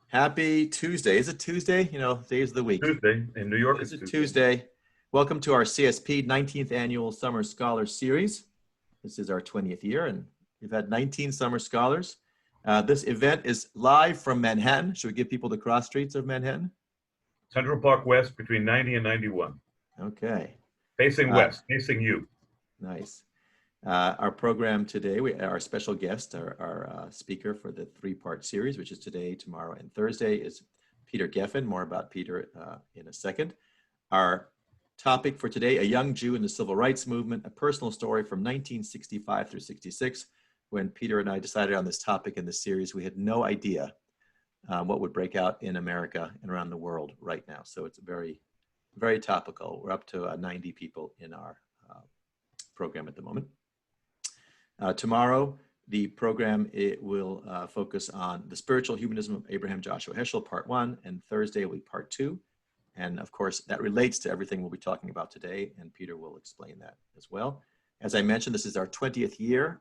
Happy Tuesday. Is it Tuesday? You know, days of the week. Tuesday. In New York, Is it's it Tuesday. Tuesday? Welcome to our CSP 19th Annual Summer Scholar Series. This is our 20th year, and we've had 19 Summer Scholars. This event is live from Manhattan. Should we give people the cross streets of Manhattan? Central Park West between 90 and 91. Okay, Facing west, facing you. nice. Our program today, our special guest, our speaker for the three-part series, which is today, tomorrow, and Thursday, is Peter Geffen. More about Peter in a second. Our topic for today, a young Jew in the civil rights movement, a personal story from 1965 through 66. When Peter and I decided on this topic in this series, we had no idea what would break out in America and around the world right now. So it's very, very topical. We're up to 90 people in our program at the moment. Tomorrow, the program will focus on the spiritual humanism of Abraham Joshua Heschel, part 1, and Thursday will be part 2. And of course, that relates to everything we'll be talking about today, and Peter will explain that as well. As I mentioned, this is our 20th year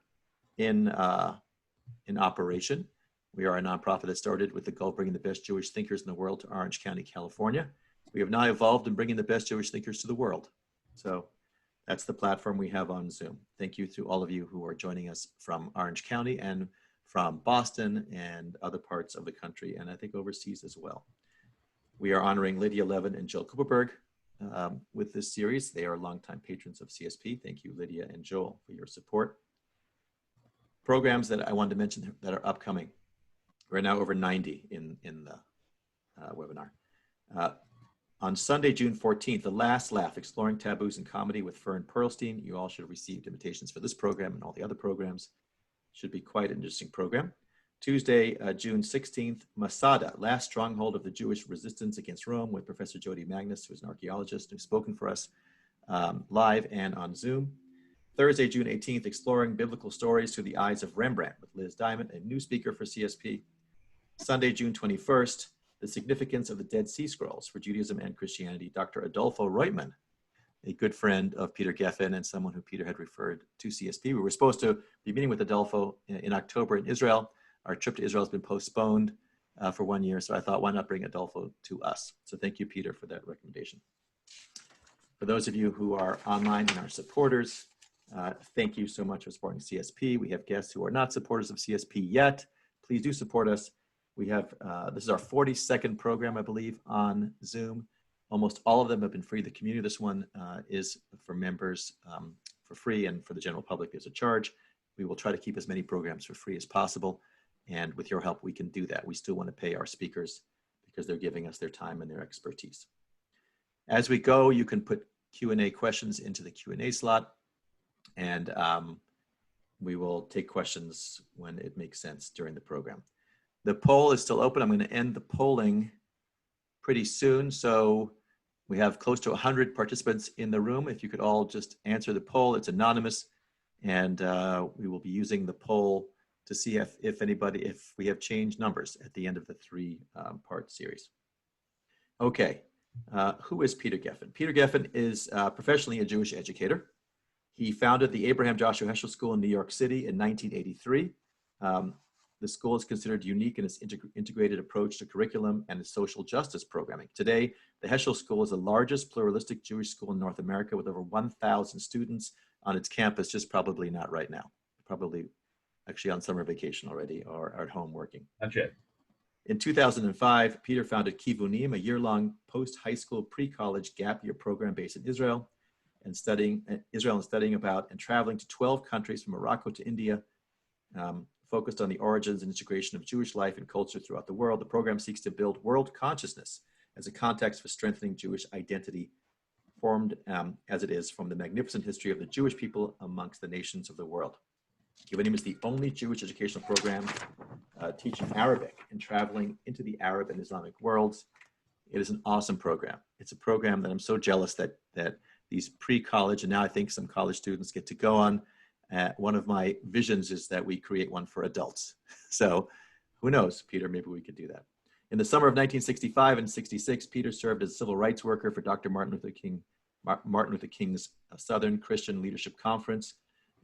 in operation. We are a nonprofit that started with the goal of bringing the best Jewish thinkers in the world to Orange County, California. We have now evolved in bringing the best Jewish thinkers to the world. So that's the platform we have on Zoom. Thank you to all of you who are joining us from Orange County and from Boston and other parts of the country, and I think overseas as well. We are honoring Lydia Levin and Joel Kupperberg with this series. They are longtime patrons of CSP. Thank you, Lydia and Joel, for your support. Programs that I wanted to mention that are upcoming. We're now over 90 in the webinar. On Sunday, June 14th, The Last Laugh, Exploring Taboos in Comedy with Fern Perlstein. You all should have received invitations for this program and all the other programs. Should be quite an interesting program. Tuesday, June 16th, Masada, Last Stronghold of the Jewish Resistance Against Rome with Professor Jody Magnus, who's an archaeologist who's spoken for us live and on Zoom. Thursday, June 18th, Exploring Biblical Stories Through the Eyes of Rembrandt with Liz Diamond, a new speaker for CSP. Sunday, June 21st, The Significance of the Dead Sea Scrolls for Judaism and Christianity, Dr. Adolfo Reutman, a good friend of Peter Geffen and someone who Peter had referred to CSP. We were supposed to be meeting with Adolfo in October in Israel. Our trip to Israel has been postponed for 1 year, so I thought, why not bring Adolfo to us? So thank you, Peter, for that recommendation. For those of you who are online and are supporters, thank you so much for supporting CSP. We have guests who are not supporters of CSP yet. Please do support us. We have, this is our 42nd program, I believe, on Zoom. Almost all of them have been free. The community, this one is for members for free, and for the general public, there's a charge. We will try to keep as many programs for free as possible. And with your help, we can do that. We still want to pay our speakers because they're giving us their time and their expertise. As we go, you can put Q&A questions into the Q&A slot, and we will take questions when it makes sense during the program. The poll is still open. I'm going to end the polling pretty soon. So we have close to 100 participants in the room. If you could all just answer the poll, it's anonymous. And we will be using the poll to see if we have changed numbers at the end of the three-part series. Okay, who is Peter Geffen? Peter Geffen is professionally a Jewish educator. He founded the Abraham Joshua Heschel School in New York City in 1983. The school is considered unique in its integrated approach to curriculum and its social justice programming. Today, the Heschel School is the largest pluralistic Jewish school in North America with over 1,000 students on its campus, just probably not right now. Probably actually on summer vacation already or at home working. Not yet. In 2005, Peter founded Kivunim, a year-long post-high school pre-college gap year program based in Israel and studying about and traveling to 12 countries from Morocco to India, focused on the origins and integration of Jewish life and culture throughout the world. The program seeks to build world consciousness as a context for strengthening Jewish identity, formed as it is from the magnificent history of the Jewish people amongst the nations of the world. Kivunim is the only Jewish educational program teaching Arabic and traveling into the Arab and Islamic worlds. It is an awesome program. It's a program that I'm so jealous that these pre-college, and now I think some college students get to go on. One of my visions is that we create one for adults. So who knows, Peter, maybe we could do that. In the summer of 1965 and 66, Peter served as a civil rights worker for Dr. Martin Luther King's Southern Christian Leadership Conference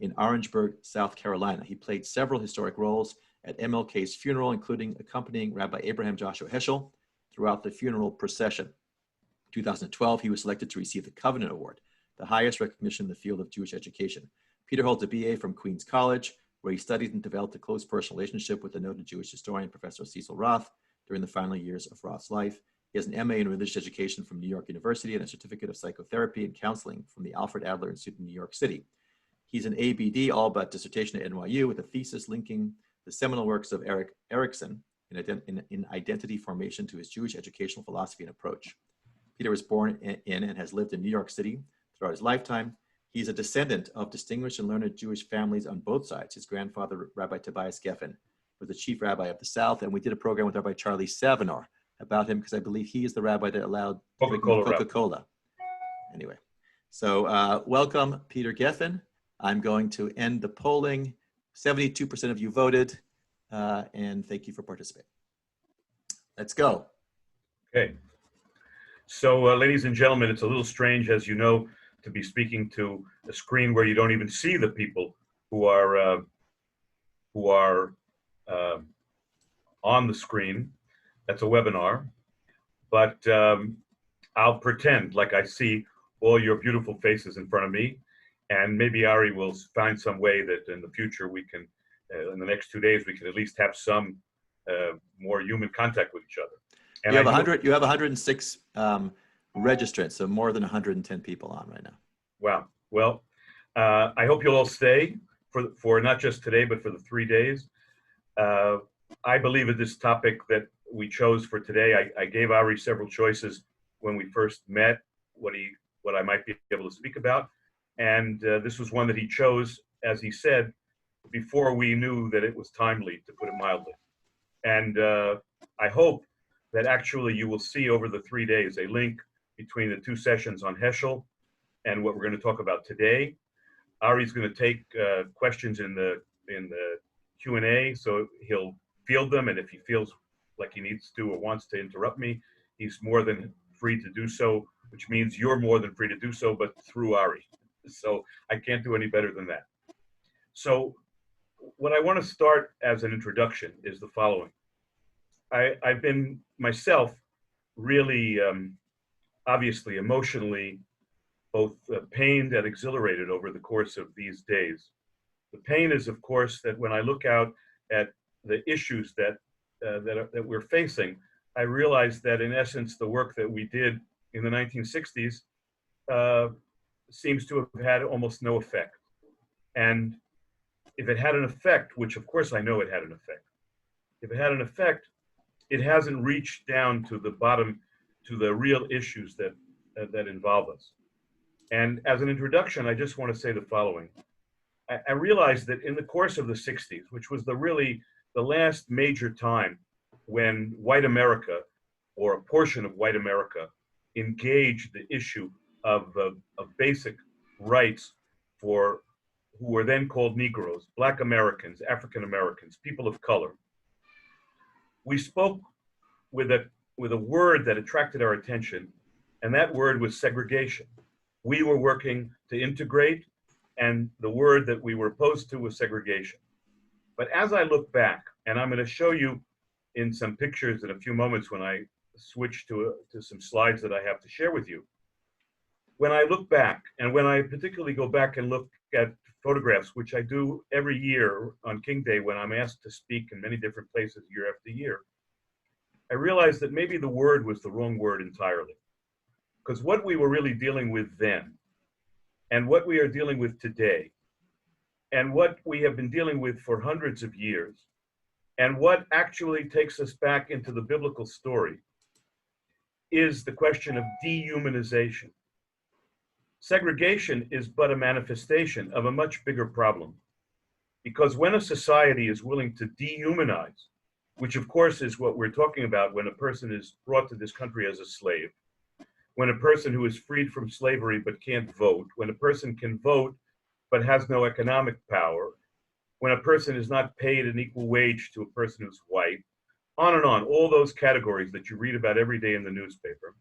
in Orangeburg, South Carolina. He played several historic roles at MLK's funeral, including accompanying Rabbi Abraham Joshua Heschel throughout the funeral procession. In 2012, he was selected to receive the Covenant Award, the highest recognition in the field of Jewish education. Peter holds a BA from Queens College, where he studied and developed a close personal relationship with the noted Jewish historian, Professor Cecil Roth, during the final years of Roth's life. He has an MA in religious education from New York University and a certificate of psychotherapy and counseling from the Alfred Adler Institute in New York City. He's an ABD, all but dissertation at NYU, with a thesis linking the seminal works of Erik Erikson in identity formation to his Jewish educational philosophy and approach. Peter was born in and has lived in New York City throughout his lifetime. He's a descendant of distinguished and learned Jewish families on both sides. His grandfather, Rabbi Tobias Geffen, was the chief rabbi of the South, and we did a program with Rabbi Charlie Savinar about him because I believe he is the rabbi that allowed Coca-Cola. Anyway, so welcome, Peter Geffen. I'm going to end the polling. 72% of you voted, and thank you for participating. Let's go. Okay. So, ladies and gentlemen, it's a little strange, as you know, to be speaking to a screen where you don't even see the people who are on the screen. That's a webinar, but I'll pretend like I see all your beautiful faces in front of me, and maybe Ari will find some way that in the future we can, in the next 2 days, we can at least have some more human contact with each other. And you have 106 registrants, so more than 110 people on right now. Wow. Well, I hope you'll all stay for not just today, but for the 3 days. I believe that this topic that we chose for today, I gave Ari several choices when we first met, what I might be able to speak about. And this was one that he chose, as he said, before we knew that it was timely, to put it mildly. And I hope that actually you will see over the 3 days a link between the two sessions on Heschel and what we're going to talk about today. Ari's going to take questions in the Q&A, so he'll field them, and if he feels like he needs to or wants to interrupt me, he's more than free to do so, which means you're more than free to do so, but through Ari. So I can't do any better than that. So what I want to start as an introduction is the following. I've been myself really, obviously, emotionally, both pained and exhilarated over the course of these days. The pain is, of course, that when I look out at the issues that we're facing, I realize that in essence, the work that we did in the 1960s seems to have had almost no effect. And if it had an effect, which of course I know it had an effect, if it had an effect, it hasn't reached down to the bottom, to the real issues that involve us. And as an introduction, I just want to say the following. I realized that in the course of the 60s, which was really the last major time when white America, or a portion of white America, engaged the issue of basic rights for who were then called Negroes, Black Americans, African Americans, people of color. We spoke with a word that attracted our attention, and that word was segregation. We were working to integrate, and the word that we were opposed to was segregation. But as I look back, and I'm going to show you in some pictures in a few moments when I switch to some slides that I have to share with you. When I look back, and when I particularly go back and look at photographs, which I do every year on King Day when I'm asked to speak in many different places year after year, I realized that maybe the word was the wrong word entirely. Because what we were really dealing with then, and what we are dealing with today, and what we have been dealing with for hundreds of years, and what actually takes us back into the biblical story, is the question of dehumanization. Segregation is but a manifestation of a much bigger problem. Because when a society is willing to dehumanize, which of course is what we're talking about when a person is brought to this country as a slave, when a person who is freed from slavery but can't vote, when a person can vote but has no economic power, when a person is not paid an equal wage to a person who's white, on and on, all those categories that you read about every day in the newspaper.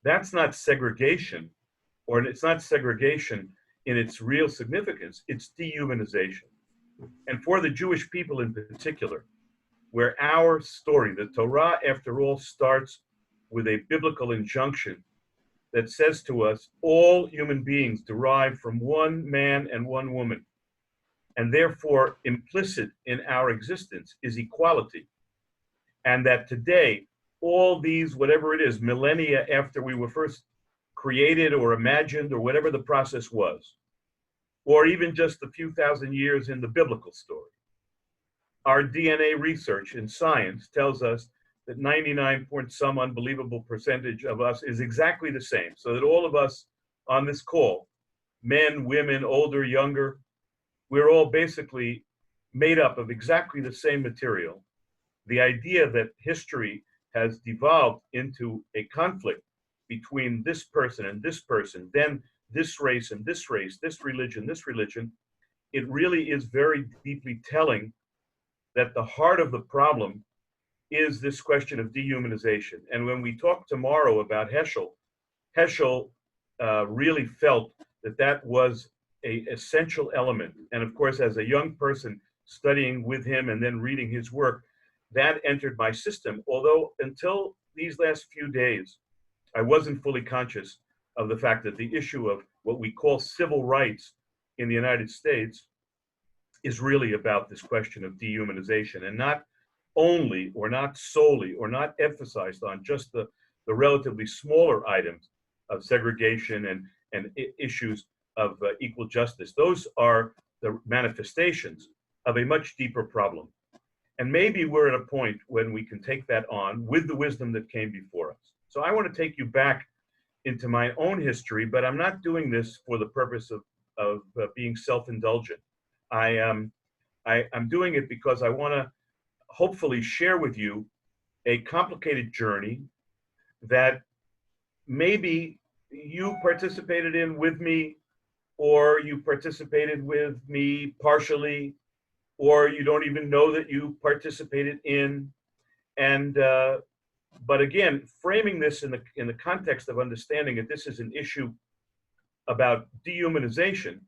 That's not segregation, or it's not segregation in its real significance, it's dehumanization. and for the Jewish people in particular, where our story, the Torah, after all, starts with a biblical injunction that says to us, all human beings derive from one man and one woman. And therefore, implicit in our existence is equality. And that today, all these, whatever it is, millennia after we were first created or imagined or whatever the process was, or even just a few thousand years in the biblical story, our DNA research in science tells us that 99 point some unbelievable percentage of us is exactly the same. So that all of us on this call, men, women, older, younger, we're all basically made up of exactly the same material. The idea that history has devolved into a conflict between this person and this person, then this race and this race, this religion, it really is very deeply telling that the heart of the problem is this question of dehumanization. And when we talk tomorrow about Heschel, Heschel really felt that that was an essential element. And of course, as a young person studying with him and then reading his work, that entered my system. Although until these last few days, I wasn't fully conscious of the fact that the issue of what we call civil rights in the United States is really about this question of dehumanization, and not only or not solely or not emphasized on just the relatively smaller items of segregation and issues of equal justice. Those are the manifestations of a much deeper problem. And maybe we're at a point when we can take that on with the wisdom that came before us. So I want to take you back into my own history, but I'm not doing this for the purpose of being self-indulgent. I'm doing it because I want to hopefully share with you a complicated journey that maybe you participated in with me, or you participated with me partially, or you don't even know that you participated in. And but again, framing this in the context of understanding that this is an issue about dehumanization,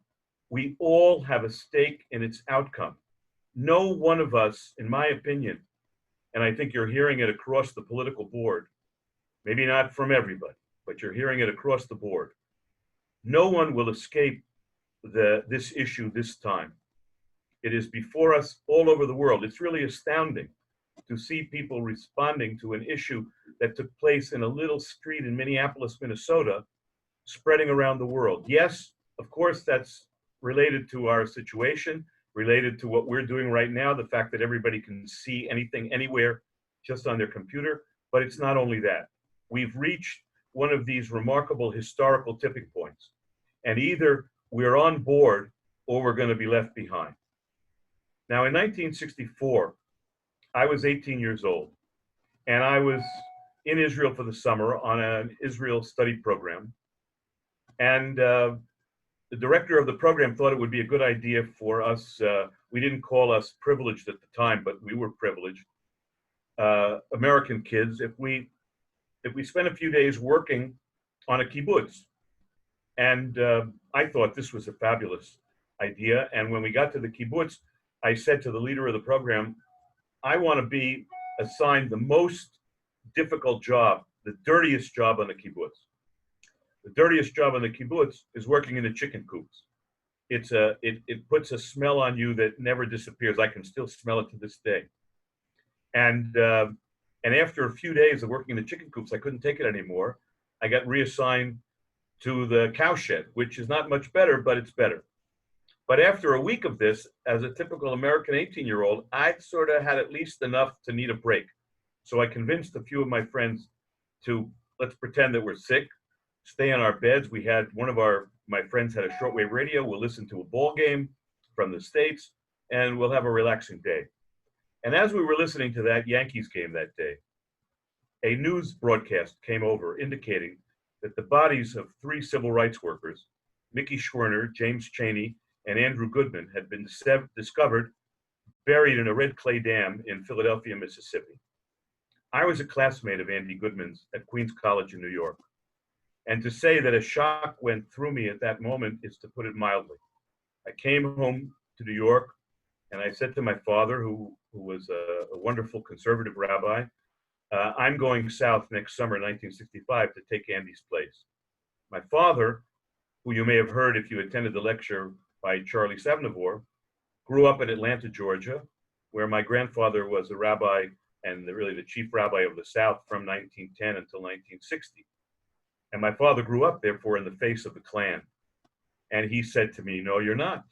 we all have a stake in its outcome. No one of us, in my opinion, and I think you're hearing it across the political board, maybe not from everybody, but you're hearing it across the board. No one will escape this issue this time. It is before us all over the world. It's really astounding to see people responding to an issue that took place in a little street in Minneapolis, Minnesota, spreading around the world. Yes, of course, that's related to our situation, related to what we're doing right now, the fact that everybody can see anything, anywhere, just on their computer. But it's not only that. We've reached one of these remarkable historical tipping points. And either we're on board or we're going to be left behind. Now, in 1964, I was 18 years old, and I was in Israel for the summer on an Israel study program. And the director of the program thought it would be a good idea for us, we didn't call us privileged at the time, but we were privileged, American kids, if we spent a few days working on a kibbutz. And I thought this was a fabulous idea. And when we got to the kibbutz, I said to the leader of the program, I want to be assigned the most difficult job, the dirtiest job on the kibbutz. The dirtiest job on the kibbutz is working in the chicken coops. It puts a smell on you that never disappears. I can still smell it to this day. And after a few days of working in the chicken coops, I couldn't take it anymore. I got reassigned to the cowshed, which is not much better, but it's better. But after a week of this, as a typical American 18-year-old, I'd sort of had at least enough to need a break. So I convinced a few of my friends to, let's pretend that we're sick, stay on our beds. We had my friends had a shortwave radio. We'll listen to a ball game from the States, and we'll have a relaxing day. And as we were listening to that Yankees game that day, a news broadcast came over indicating that the bodies of 3 civil rights workers, Mickey Schwerner, James Chaney, and Andrew Goodman, had been discovered buried in a red clay dam in Philadelphia, Mississippi. I was a classmate of Andy Goodman's at Queens College in New York. And to say that a shock went through me at that moment is to put it mildly. I came home to New York And I said to my father, who was a wonderful conservative rabbi, I'm going south next summer, 1965, to take Andy's place. My father, who you may have heard if you attended the lecture by Charlie Savnavor, grew up in Atlanta, Georgia, where my grandfather was a rabbi and really the chief rabbi of the South from 1910 until 1960. And my father grew up, therefore, in the face of the Klan. And he said to me, "No, you're not."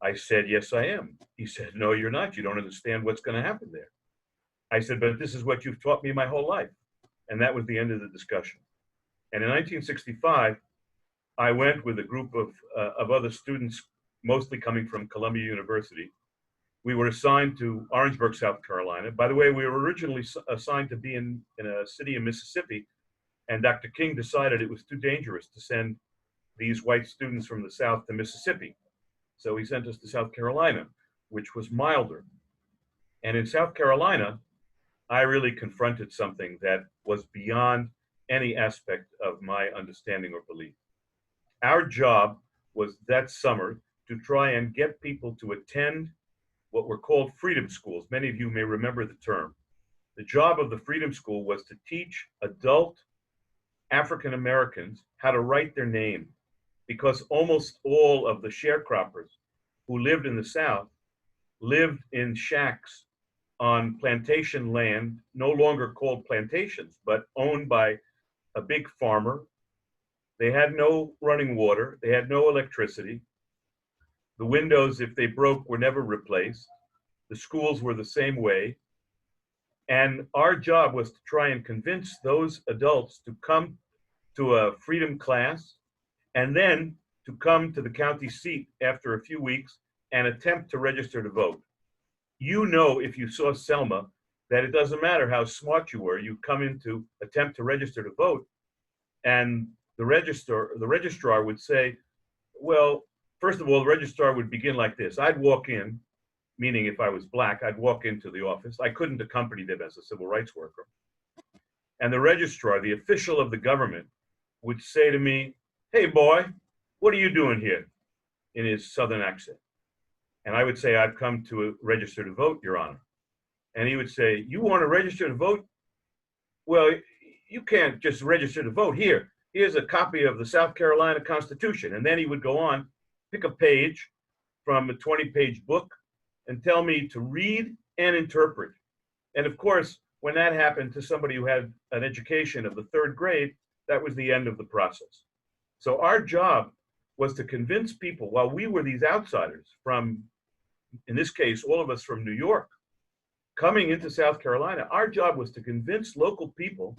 I said, "Yes, I am." He said, "No, you're not. You don't understand what's going to happen there." I said, "But this is what you've taught me my whole life." And that was the end of the discussion. And in 1965, I went with a group of other students, mostly coming from Columbia University. We were assigned to Orangeburg, South Carolina. By the way, we were originally assigned to be in a city in Mississippi, and Dr. King decided it was too dangerous to send these white students from the South to Mississippi. So he sent us to South Carolina, which was milder. And in South Carolina, I really confronted something that was beyond any aspect of my understanding or belief. Our job was that summer to try and get people to attend what were called freedom schools. Many of you may remember the term. The job of the freedom school was to teach adult African Americans how to write their name, because almost all of the sharecroppers who lived in the South lived in shacks on plantation land, no longer called plantations, but owned by a big farmer. They had no running water. They had no electricity. The windows, if they broke, were never replaced. The schools were the same way. And our job was to try and convince those adults to come to a freedom class and then to come to the county seat after a few weeks and attempt to register to vote. You know, if you saw Selma, that it doesn't matter how smart you were, you come in to attempt to register to vote, and the registrar would say, well, first of all, the registrar would begin like this. I'd walk in, meaning if I was black, I'd walk into the office. I couldn't accompany them as a civil rights worker. And the registrar, the official of the government, would say to me, "Hey, boy, what are you doing here?" in his southern accent. And I would say, "I've come to register to vote, Your Honor." And he would say, "You want to register to vote? Well, you can't just register to vote. Here's a copy of the South Carolina Constitution." And then he would go on, pick a page from a 20-page book and tell me to read and interpret. And of course, when that happened to somebody who had an education of the third grade, that was the end of the process. So our job was to convince people, while we were these outsiders from, in this case, all of us from New York, coming into South Carolina, our job was to convince local people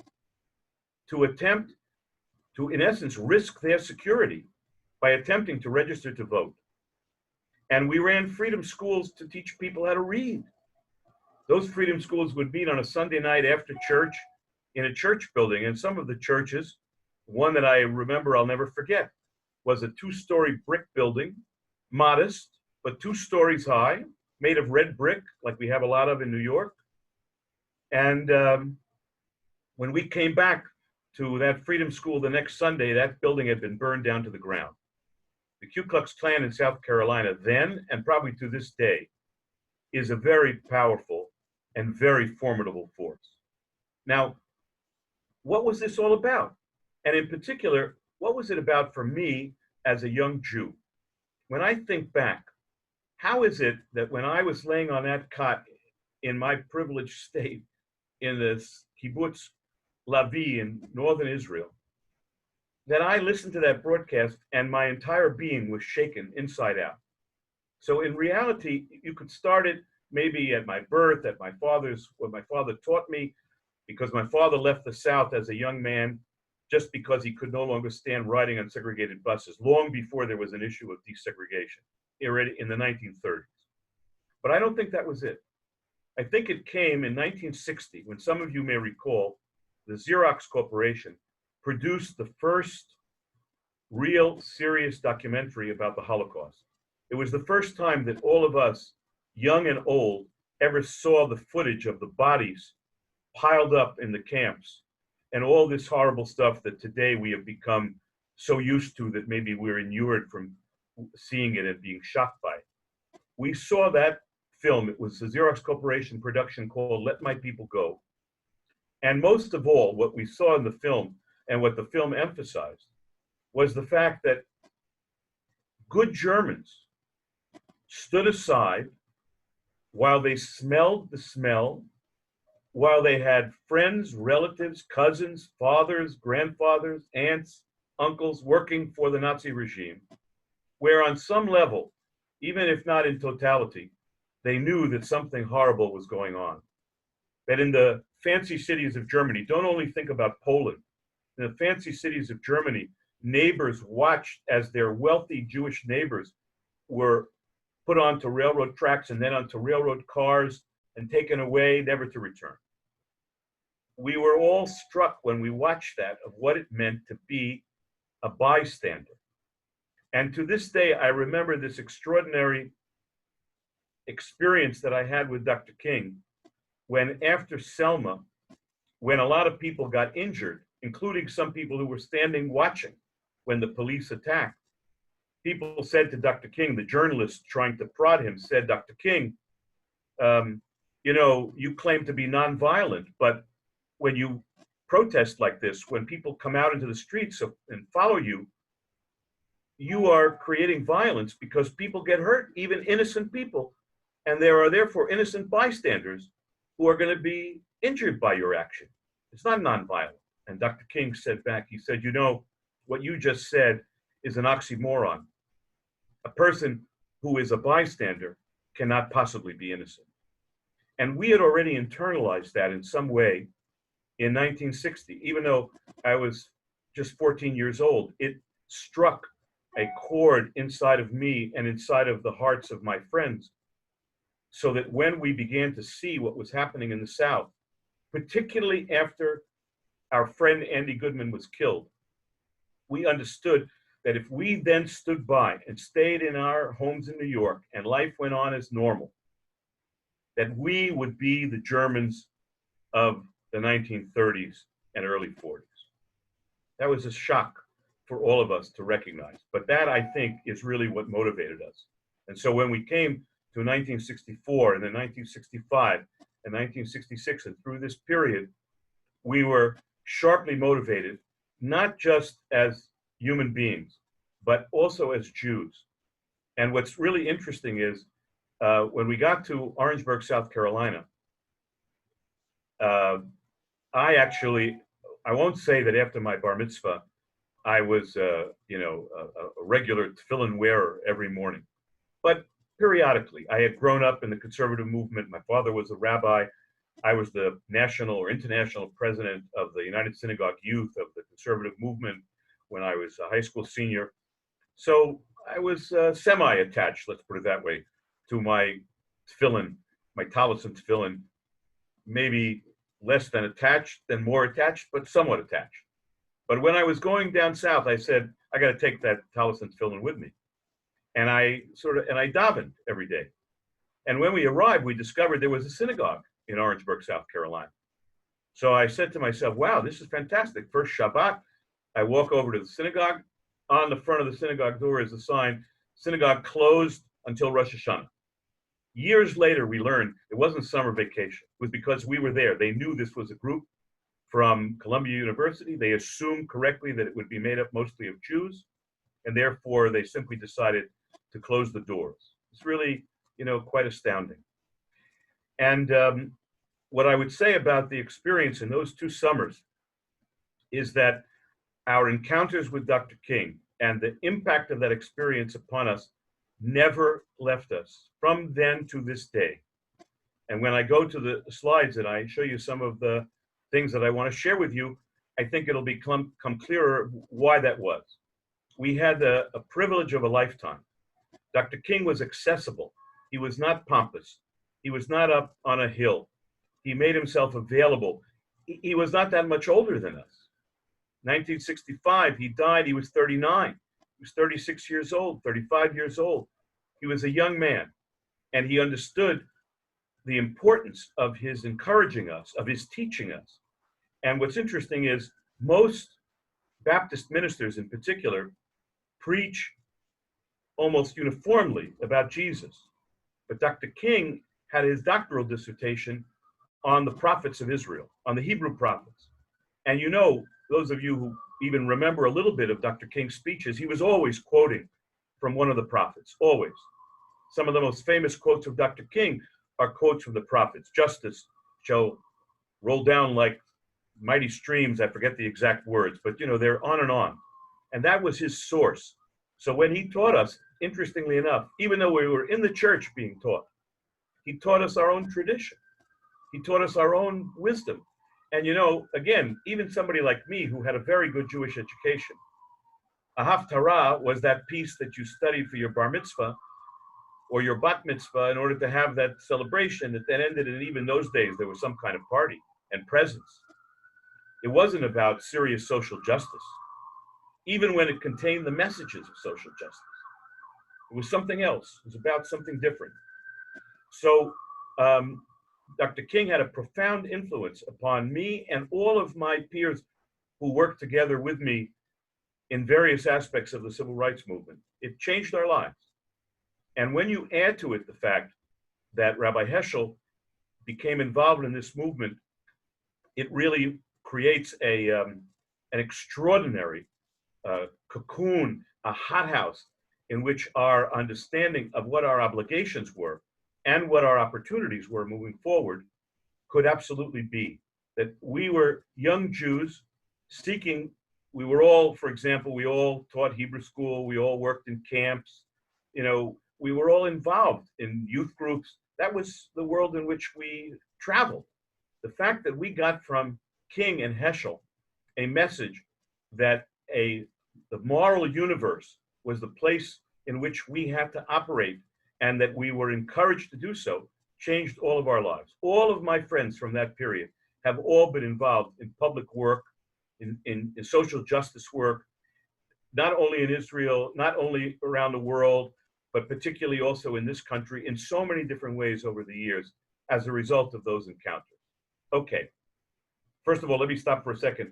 to attempt to, in essence, risk their security by attempting to register to vote. And we ran freedom schools to teach people how to read. Those freedom schools would meet on a Sunday night after church in a church building. And some of the churches, one that I remember I'll never forget, was a 2-story brick building, modest, but 2 stories high, made of red brick, like we have a lot of in New York. And when we came back to that freedom school the next Sunday, that building had been burned down to the ground. The Ku Klux Klan in South Carolina then, and probably to this day, is a very powerful and very formidable force. Now, what was this all about? And in particular, what was it about for me as a young Jew? When I think back, how is it that when I was laying on that cot in my privileged state in this kibbutz Lavi in northern Israel, that I listened to that broadcast and my entire being was shaken inside out? So in reality, you could start it maybe at my birth, at what my father taught me, because my father left the South as a young man just because he could no longer stand riding on segregated buses, long before there was an issue of desegregation, already in the 1930s. But I don't think that was it. I think it came in 1960, when some of you may recall, the Xerox Corporation produced the first real serious documentary about the Holocaust. It was the first time that all of us, young and old, ever saw the footage of the bodies piled up in the camps and all this horrible stuff that today we have become so used to that maybe we're inured from seeing it and being shocked by it. we saw that film. It was a Xerox Corporation production called Let My People Go. And most of all, what we saw in the film and what the film emphasized was the fact that good Germans stood aside while they smelled the smell, while they had friends, relatives, cousins, fathers, grandfathers, aunts, uncles working for the Nazi regime, where on some level, even if not in totality, they knew that something horrible was going on. That in the fancy cities of Germany, don't only think about Poland, in the fancy cities of Germany, neighbors watched as their wealthy Jewish neighbors were put onto railroad tracks and then onto railroad cars and taken away, never to return. We were all struck when we watched that of what it meant to be a bystander. And to this day, I remember this extraordinary experience that I had with Dr. King when after Selma, when a lot of people got injured, including some people who were standing watching when the police attacked, people said to Dr. King, the journalist trying to prod him said, Dr. King, you claim to be nonviolent, but when you protest like this, when people come out into the streets and follow you, you are creating violence because people get hurt, even innocent people. And there are therefore innocent bystanders who are going to be injured by your action. It's not nonviolent. And Dr. King said back, he said, what you just said is an oxymoron. A person who is a bystander cannot possibly be innocent. And we had already internalized that in some way in 1960. Even though I was just 14 years old, it struck a chord inside of me and inside of the hearts of my friends, so that when we began to see what was happening in the South, particularly after our friend Andy Goodman was killed, we understood that if we then stood by and stayed in our homes in New York and life went on as normal, that we would be the Germans of the 1930s and early 40s. That was a shock for all of us to recognize. But that, I think, is really what motivated us. And so when we came to 1964 and then 1965 and 1966 and through this period, we were sharply motivated, not just as human beings, but also as Jews. And what's really interesting is when we got to Orangeburg, South Carolina, I won't say that after my bar mitzvah, I was, a regular tefillin wearer every morning, but periodically. I had grown up in the conservative movement. My father was a rabbi. I was the national or international president of the United Synagogue Youth of the conservative movement when I was a high school senior. So I was semi-attached, let's put it that way, to my tefillin, my talis and tefillin, maybe less than attached, than more attached, but somewhat attached. But when I was going down south, I said, I got to take that talis and tefillin with me. And I davened every day. And when we arrived, we discovered there was a synagogue in Orangeburg, South Carolina. So I said to myself, wow, this is fantastic. First Shabbat, I walk over to the synagogue. On the front of the synagogue door is a sign, synagogue closed until Rosh Hashanah. Years later, we learned it wasn't summer vacation. It was because we were there. They knew this was a group from Columbia University. They assumed correctly that it would be made up mostly of Jews, and therefore they simply decided to close the doors. It's really, quite astounding. And what I would say about the experience in those 2 summers is that our encounters with Dr. King and the impact of that experience upon us never left us from then to this day. And when I go to the slides and I show you some of the things that I want to share with you, I think it'll become clearer why that was. We had a privilege of a lifetime. Dr. King was accessible. He was not pompous. He was not up on a hill. He made himself available. He was not that much older than us. 1965, he died, he was 39. He was 36 years old, 35 years old. He was a young man, and he understood the importance of his encouraging us, of his teaching us. And what's interesting is most Baptist ministers in particular preach almost uniformly about Jesus. But Dr. King had his doctoral dissertation on the prophets of Israel, on the Hebrew prophets. And you know, those of you who even remember a little bit of Dr. King's speeches, he was always quoting from one of the prophets, always. Some of the most famous quotes of Dr. King are quotes from the prophets. Justice shall roll down like mighty streams. I forget the exact words, but you know, they're on and on. And that was his source. So when he taught us, interestingly enough, even though we were in the church being taught, he taught us our own tradition. He taught us our own wisdom. And you know, again, even somebody like me who had a very good Jewish education, a haftarah was that piece that you studied for your bar mitzvah or your bat mitzvah in order to have that celebration that then ended. And even those days, there was some kind of party and presents. It wasn't about serious social justice, even when it contained the messages of social justice. It was something else. It was about something different. So Dr. King had a profound influence upon me and all of my peers who worked together with me in various aspects of the civil rights movement. It changed our lives. And when you add to it the fact that Rabbi Heschel became involved in this movement, it really creates an extraordinary cocoon, a hothouse in which our understanding of what our obligations were and what our opportunities were moving forward could absolutely be. That we were young Jews seeking, we were all, for example, we all taught Hebrew school, we all worked in camps, you know, we were all involved in youth groups. That was the world in which we traveled. The fact that we got from King and Heschel a message that the moral universe was the place in which we had to operate and that we were encouraged to do so changed all of our lives. All of my friends from that period have all been involved in public work, in social justice work, not only in Israel, not only around the world, but particularly also in this country in so many different ways over the years as a result of those encounters. Okay, first of all, let me stop for a second.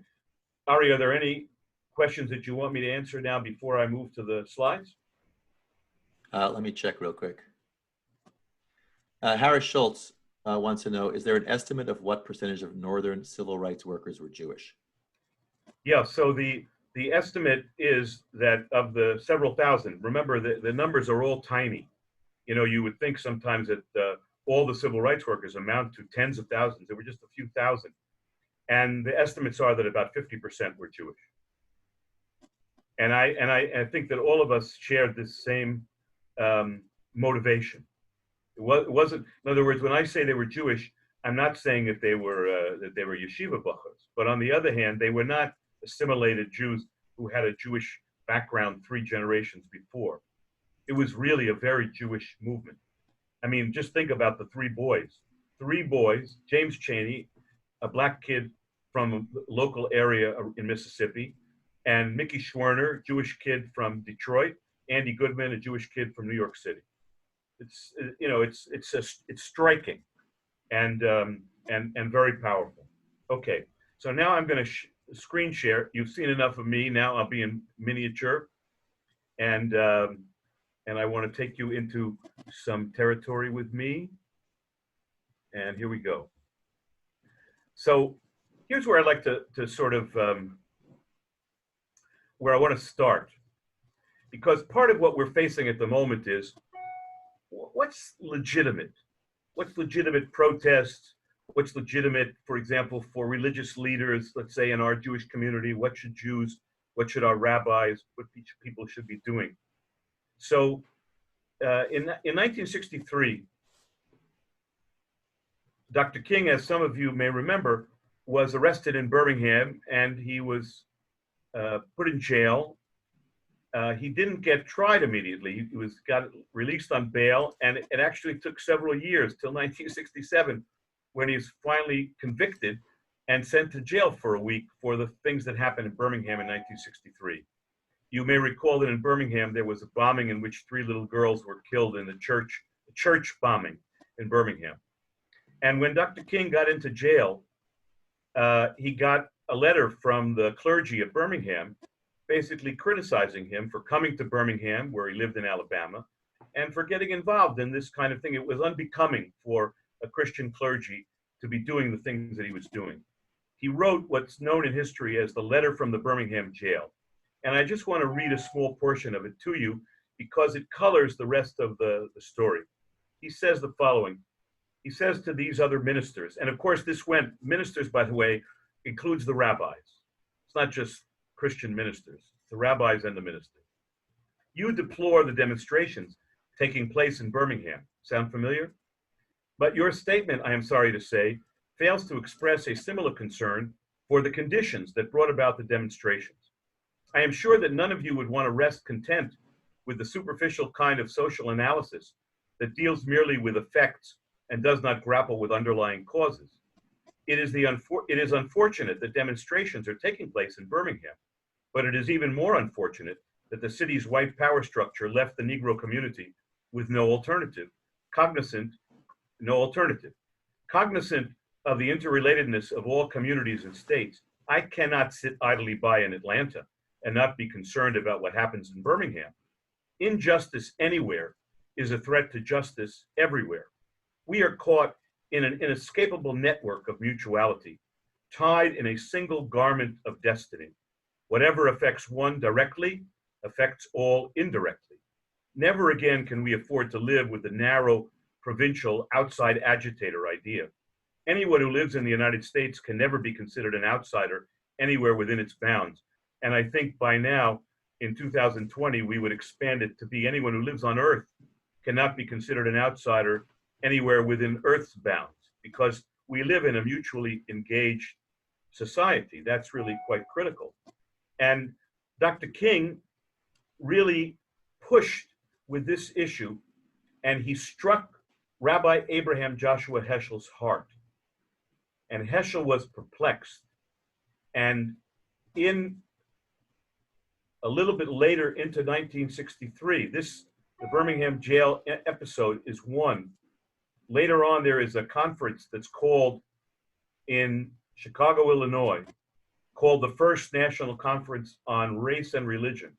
Ari, are there any questions that you want me to answer now before I move to the slides? Let me check real quick. Harris Schultz wants to know, is there an estimate of what percentage of Northern civil rights workers were Jewish? Yeah, so the estimate is that of the several thousand, remember the numbers are all tiny. You know, you would think sometimes that all the civil rights workers amount to tens of thousands. There were just a few thousand. And the estimates are that about 50% were Jewish. And I think that all of us shared this same motivation. It wasn't, in other words, when I say they were Jewish, I'm not saying that they were yeshiva bachos, but on the other hand, they were not assimilated Jews who had a Jewish background 3 generations before. It was really a very Jewish movement. I mean, just think about the 3 boys. 3 boys, James Chaney, a black kid from a local area in Mississippi, and Mickey Schwerner, Jewish kid from Detroit, Andy Goodman, a Jewish kid from New York City. It's, you know, it's striking and very powerful. Okay, so now I'm going to screen share. You've seen enough of me. Now I'll be in miniature, and I want to take you into some territory with me. And here we go. So here's where I'd like to sort of where I want to start, because part of what we're facing at the moment is what's legitimate? What's legitimate protest? What's legitimate, for example, for religious leaders, let's say in our Jewish community? What should Jews, what should our rabbis, what people should be doing? So in 1963, Dr. King, as some of you may remember, was arrested in Birmingham and he was put in jail. He didn't get tried immediately. He got released on bail, and it actually took several years till 1967 when he was finally convicted and sent to jail for a week for the things that happened in Birmingham in 1963. You may recall that in Birmingham there was a bombing in which 3 little girls were killed in the church bombing in Birmingham. And when Dr. King got into jail, he got a letter from the clergy of Birmingham basically criticizing him for coming to Birmingham, where he lived in Alabama, and for getting involved in this kind of thing. It was unbecoming for a Christian clergy to be doing the things that he was doing. He wrote what's known in history as the letter from the Birmingham jail. And I just want to read a small portion of it to you because it colors the rest of the story. He says the following. He says to these other ministers, and of course ministers, by the way, includes the rabbis. It's not just Christian ministers, the rabbis and the ministers. You deplore the demonstrations taking place in Birmingham. Sound familiar? But your statement, I am sorry to say, fails to express a similar concern for the conditions that brought about the demonstrations. I am sure that none of you would want to rest content with the superficial kind of social analysis that deals merely with effects and does not grapple with underlying causes. It is unfortunate that demonstrations are taking place in Birmingham, but it is even more unfortunate that the city's white power structure left the Negro community with no alternative, cognizant of the interrelatedness of all communities and states. I cannot sit idly by in Atlanta and not be concerned about what happens in Birmingham. Injustice anywhere is a threat to justice everywhere. We are caught in an inescapable network of mutuality, tied in a single garment of destiny. Whatever affects one directly affects all indirectly. Never again can we afford to live with the narrow, provincial, outside agitator idea. Anyone who lives in the United States can never be considered an outsider anywhere within its bounds. And I think by now, in 2020, we would expand it to be anyone who lives on Earth cannot be considered an outsider anywhere within Earth's bounds, because we live in a mutually engaged society. That's really quite critical. And Dr. King really pushed with this issue, and he struck Rabbi Abraham Joshua Heschel's heart. And Heschel was perplexed. And in a little bit later into 1963, the Birmingham jail episode is one. Later on, there is a conference that's called in Chicago, Illinois, called the First National Conference on Race and Religion.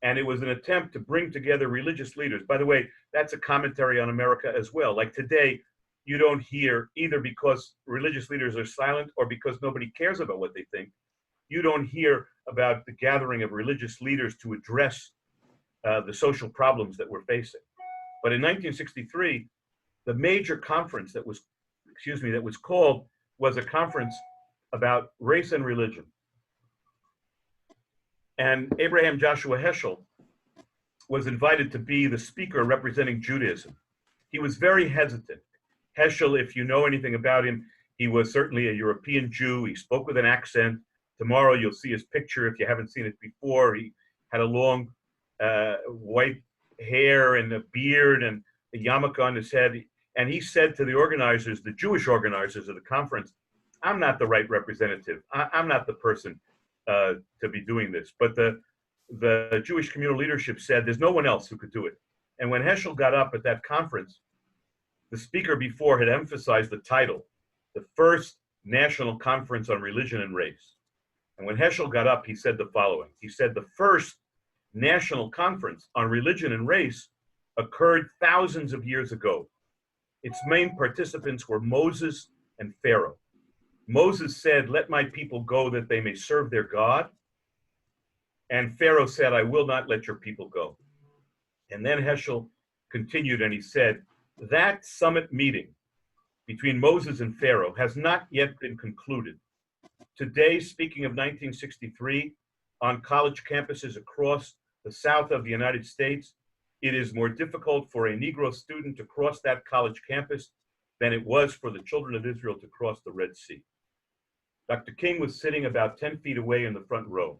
And it was an attempt to bring together religious leaders. By the way, that's a commentary on America as well. Like today, you don't hear, either because religious leaders are silent or because nobody cares about what they think, you don't hear about the gathering of religious leaders to address the social problems that we're facing. But in 1963, the major conference that was called was a conference about race and religion. And Abraham Joshua Heschel was invited to be the speaker representing Judaism. He was very hesitant. Heschel, if you know anything about him, he was certainly a European Jew. He spoke with an accent. Tomorrow you'll see his picture if you haven't seen it before. He had a long white hair and a beard and a yarmulke on his head. And he said to the organizers, the Jewish organizers of the conference, I'm not the right representative. I'm not the person to be doing this. But the Jewish communal leadership said there's no one else who could do it. And when Heschel got up at that conference, the speaker before had emphasized the title, the First National Conference on Religion and Race. And when Heschel got up, he said the following. He said, the first national conference on religion and race occurred thousands of years ago. Its main participants were Moses and Pharaoh. Moses said, let my people go that they may serve their God. And Pharaoh said, I will not let your people go. And then Heschel continued and he said, that summit meeting between Moses and Pharaoh has not yet been concluded. Today, speaking of 1963, on college campuses across the south of the United States, it is more difficult for a Negro student to cross that college campus than it was for the children of Israel to cross the Red Sea. Dr. King was sitting about 10 feet away in the front row.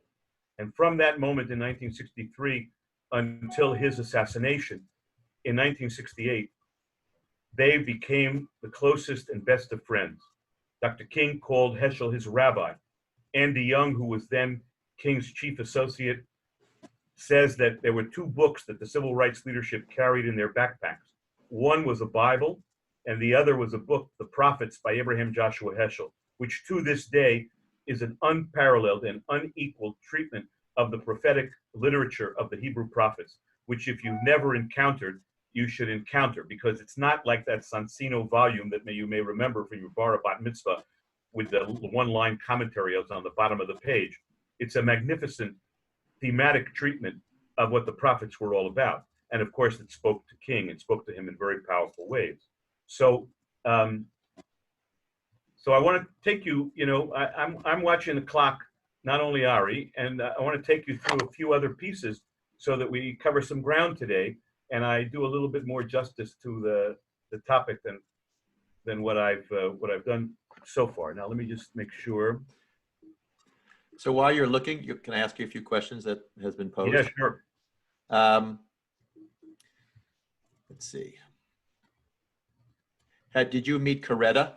And from that moment in 1963 until his assassination in 1968, they became the closest and best of friends. Dr. King called Heschel his rabbi. Andy Young, who was then King's chief associate, says that there were two books that the civil rights leadership carried in their backpacks. One was a Bible, and the other was a book, The Prophets by Abraham Joshua Heschel, which to this day is an unparalleled and unequaled treatment of the prophetic literature of the Hebrew prophets. which if you've never encountered, you should encounter, because it's not like that Sansino volume that you may remember from your bar bat mitzvah with the one-line commentary on the bottom of the page. It's a magnificent thematic treatment of what the prophets were all about. And of course, it spoke to King and spoke to him in very powerful ways. So, so I want to take you, I'm watching the clock, not only Ari, and I want to take you through a few other pieces so that we cover some ground today, and I do a little bit more justice to the topic than what I've done so far. Now, let me just make sure. So while you're looking, can I ask you a few questions that has been posed? Yeah, sure. Let's see. Did you meet Coretta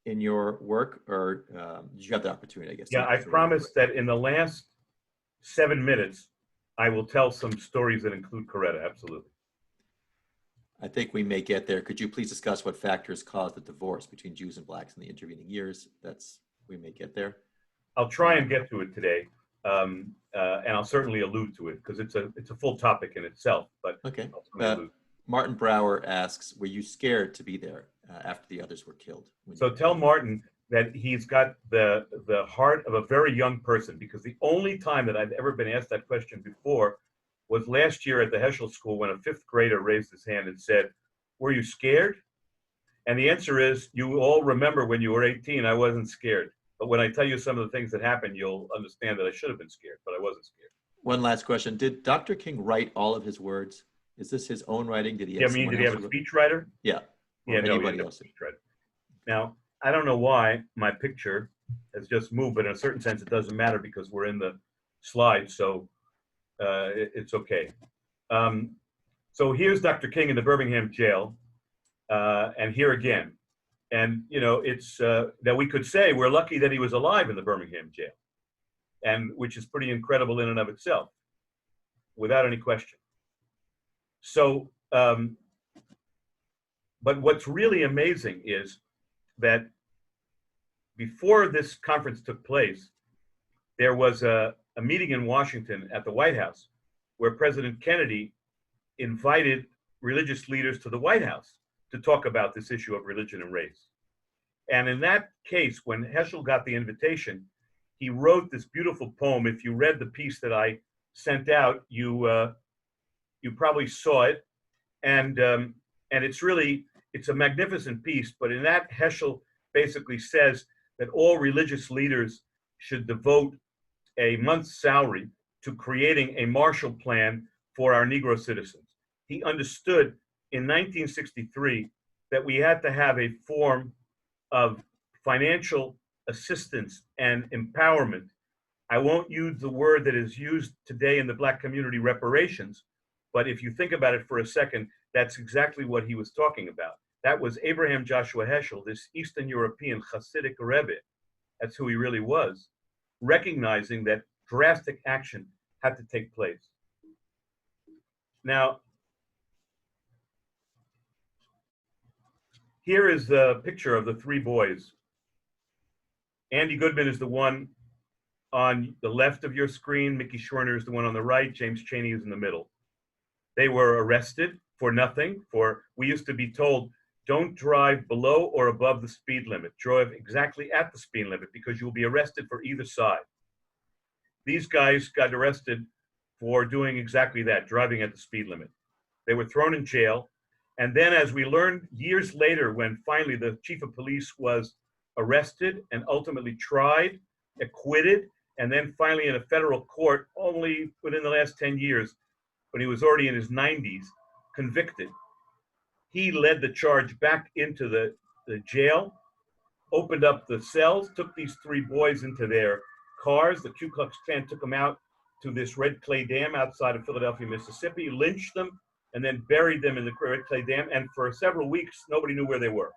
in your work, or did you have the opportunity, I guess? Yeah, I promise that in the last 7 minutes, I will tell some stories that include Coretta, absolutely. I think we may get there. Could you please discuss what factors caused the divorce between Jews and blacks in the intervening years? We may get there. I'll try and get to it today, and I'll certainly allude to it because it's a full topic in itself. But okay. I'll Martin Brower asks, were you scared to be there after the others were killed? So tell Martin that he's got the heart of a very young person, because the only time that I've ever been asked that question before was last year at the Heschel School when a 5th grader raised his hand and said, were you scared? And the answer is, you all remember when you were 18, I wasn't scared. But when I tell you some of the things that happened, you'll understand that I should have been scared, but I wasn't scared. One last question. Did Dr. King write all of his words? Is this his own writing? Did he have did he have a speechwriter? Yeah. Yeah, no, he had a speechwriter. Now, I don't know why my picture has just moved, but in a certain sense, it doesn't matter because we're in the slide, so it's okay. So here's Dr. King in the Birmingham jail, and here again. And, it's that we could say we're lucky that he was alive in the Birmingham jail, and which is pretty incredible in and of itself, without any question. So, but what's really amazing is that before this conference took place, there was a meeting in Washington at the White House where President Kennedy invited religious leaders to the White House to talk about this issue of religion and race. And in that case, when Heschel got the invitation, he wrote this beautiful poem. If you read the piece that I sent out, you probably saw it. And it's a magnificent piece, but in that Heschel basically says that all religious leaders should devote a month's salary to creating a Marshall Plan for our Negro citizens. He understood in 1963 that we had to have a form of financial assistance and empowerment. I won't use the word that is used today in the Black community, reparations, but if you think about it for a second, that's exactly what he was talking about. That was Abraham Joshua Heschel, this Eastern European Hasidic Rebbe. That's who he really was, recognizing that drastic action had to take place. Now, here is the picture of the 3 boys. Andy Goodman is the one on the left of your screen. Mickey Schwerner is the one on the right. James Chaney is in the middle. They were arrested for nothing. We used to be told, don't drive below or above the speed limit. Drive exactly at the speed limit because you'll be arrested for either side. These guys got arrested for doing exactly that, driving at the speed limit. They were thrown in jail. And then as we learned years later, when finally the chief of police was arrested and ultimately tried, acquitted, and then finally in a federal court, only within the last 10 years, when he was already in his 90s, convicted. He led the charge back into the jail, opened up the cells, took these 3 boys into their cars. The Ku Klux Klan took them out to this red clay dam outside of Philadelphia, Mississippi, lynched them, and then buried them in the red clay dam. And for several weeks, nobody knew where they were.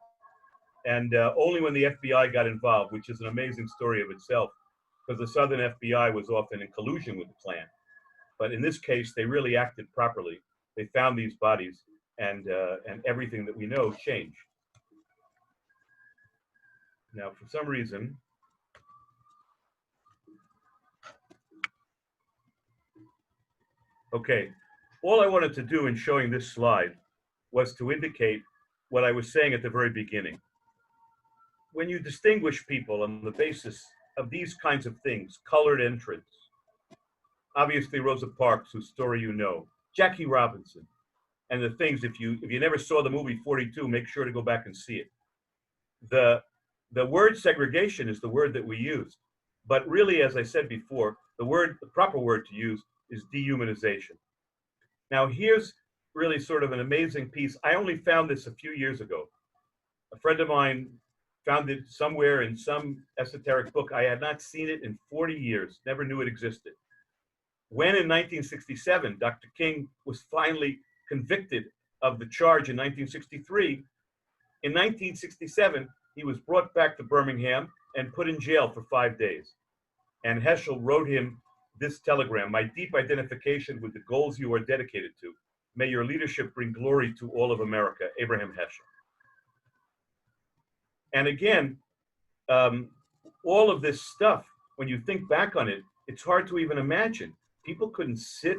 And only when the FBI got involved, which is an amazing story of itself, because the Southern FBI was often in collusion with the Klan. But in this case, they really acted properly. They found these bodies, and everything that we know changed. Now, for some reason, okay, all I wanted to do in showing this slide was to indicate what I was saying at the very beginning. When you distinguish people on the basis of these kinds of things, colored entrance, obviously Rosa Parks, whose story you know, Jackie Robinson, and the things, if you never saw the movie 42, make sure to go back and see it. The word segregation is the word that we use, but really, as I said before, the proper word to use is dehumanization. Now, here's really sort of an amazing piece. I only found this a few years ago. A friend of mine found it somewhere in some esoteric book. I had not seen it in 40 years, never knew it existed. When in 1967, Dr. King was finally convicted of the charge in 1963, in 1967, he was brought back to Birmingham and put in jail for 5 days. And Heschel wrote him this telegram: "My deep identification with the goals you are dedicated to. May your leadership bring glory to all of America, Abraham Heschel." And again, all of this stuff, when you think back on it, it's hard to even imagine. People couldn't sit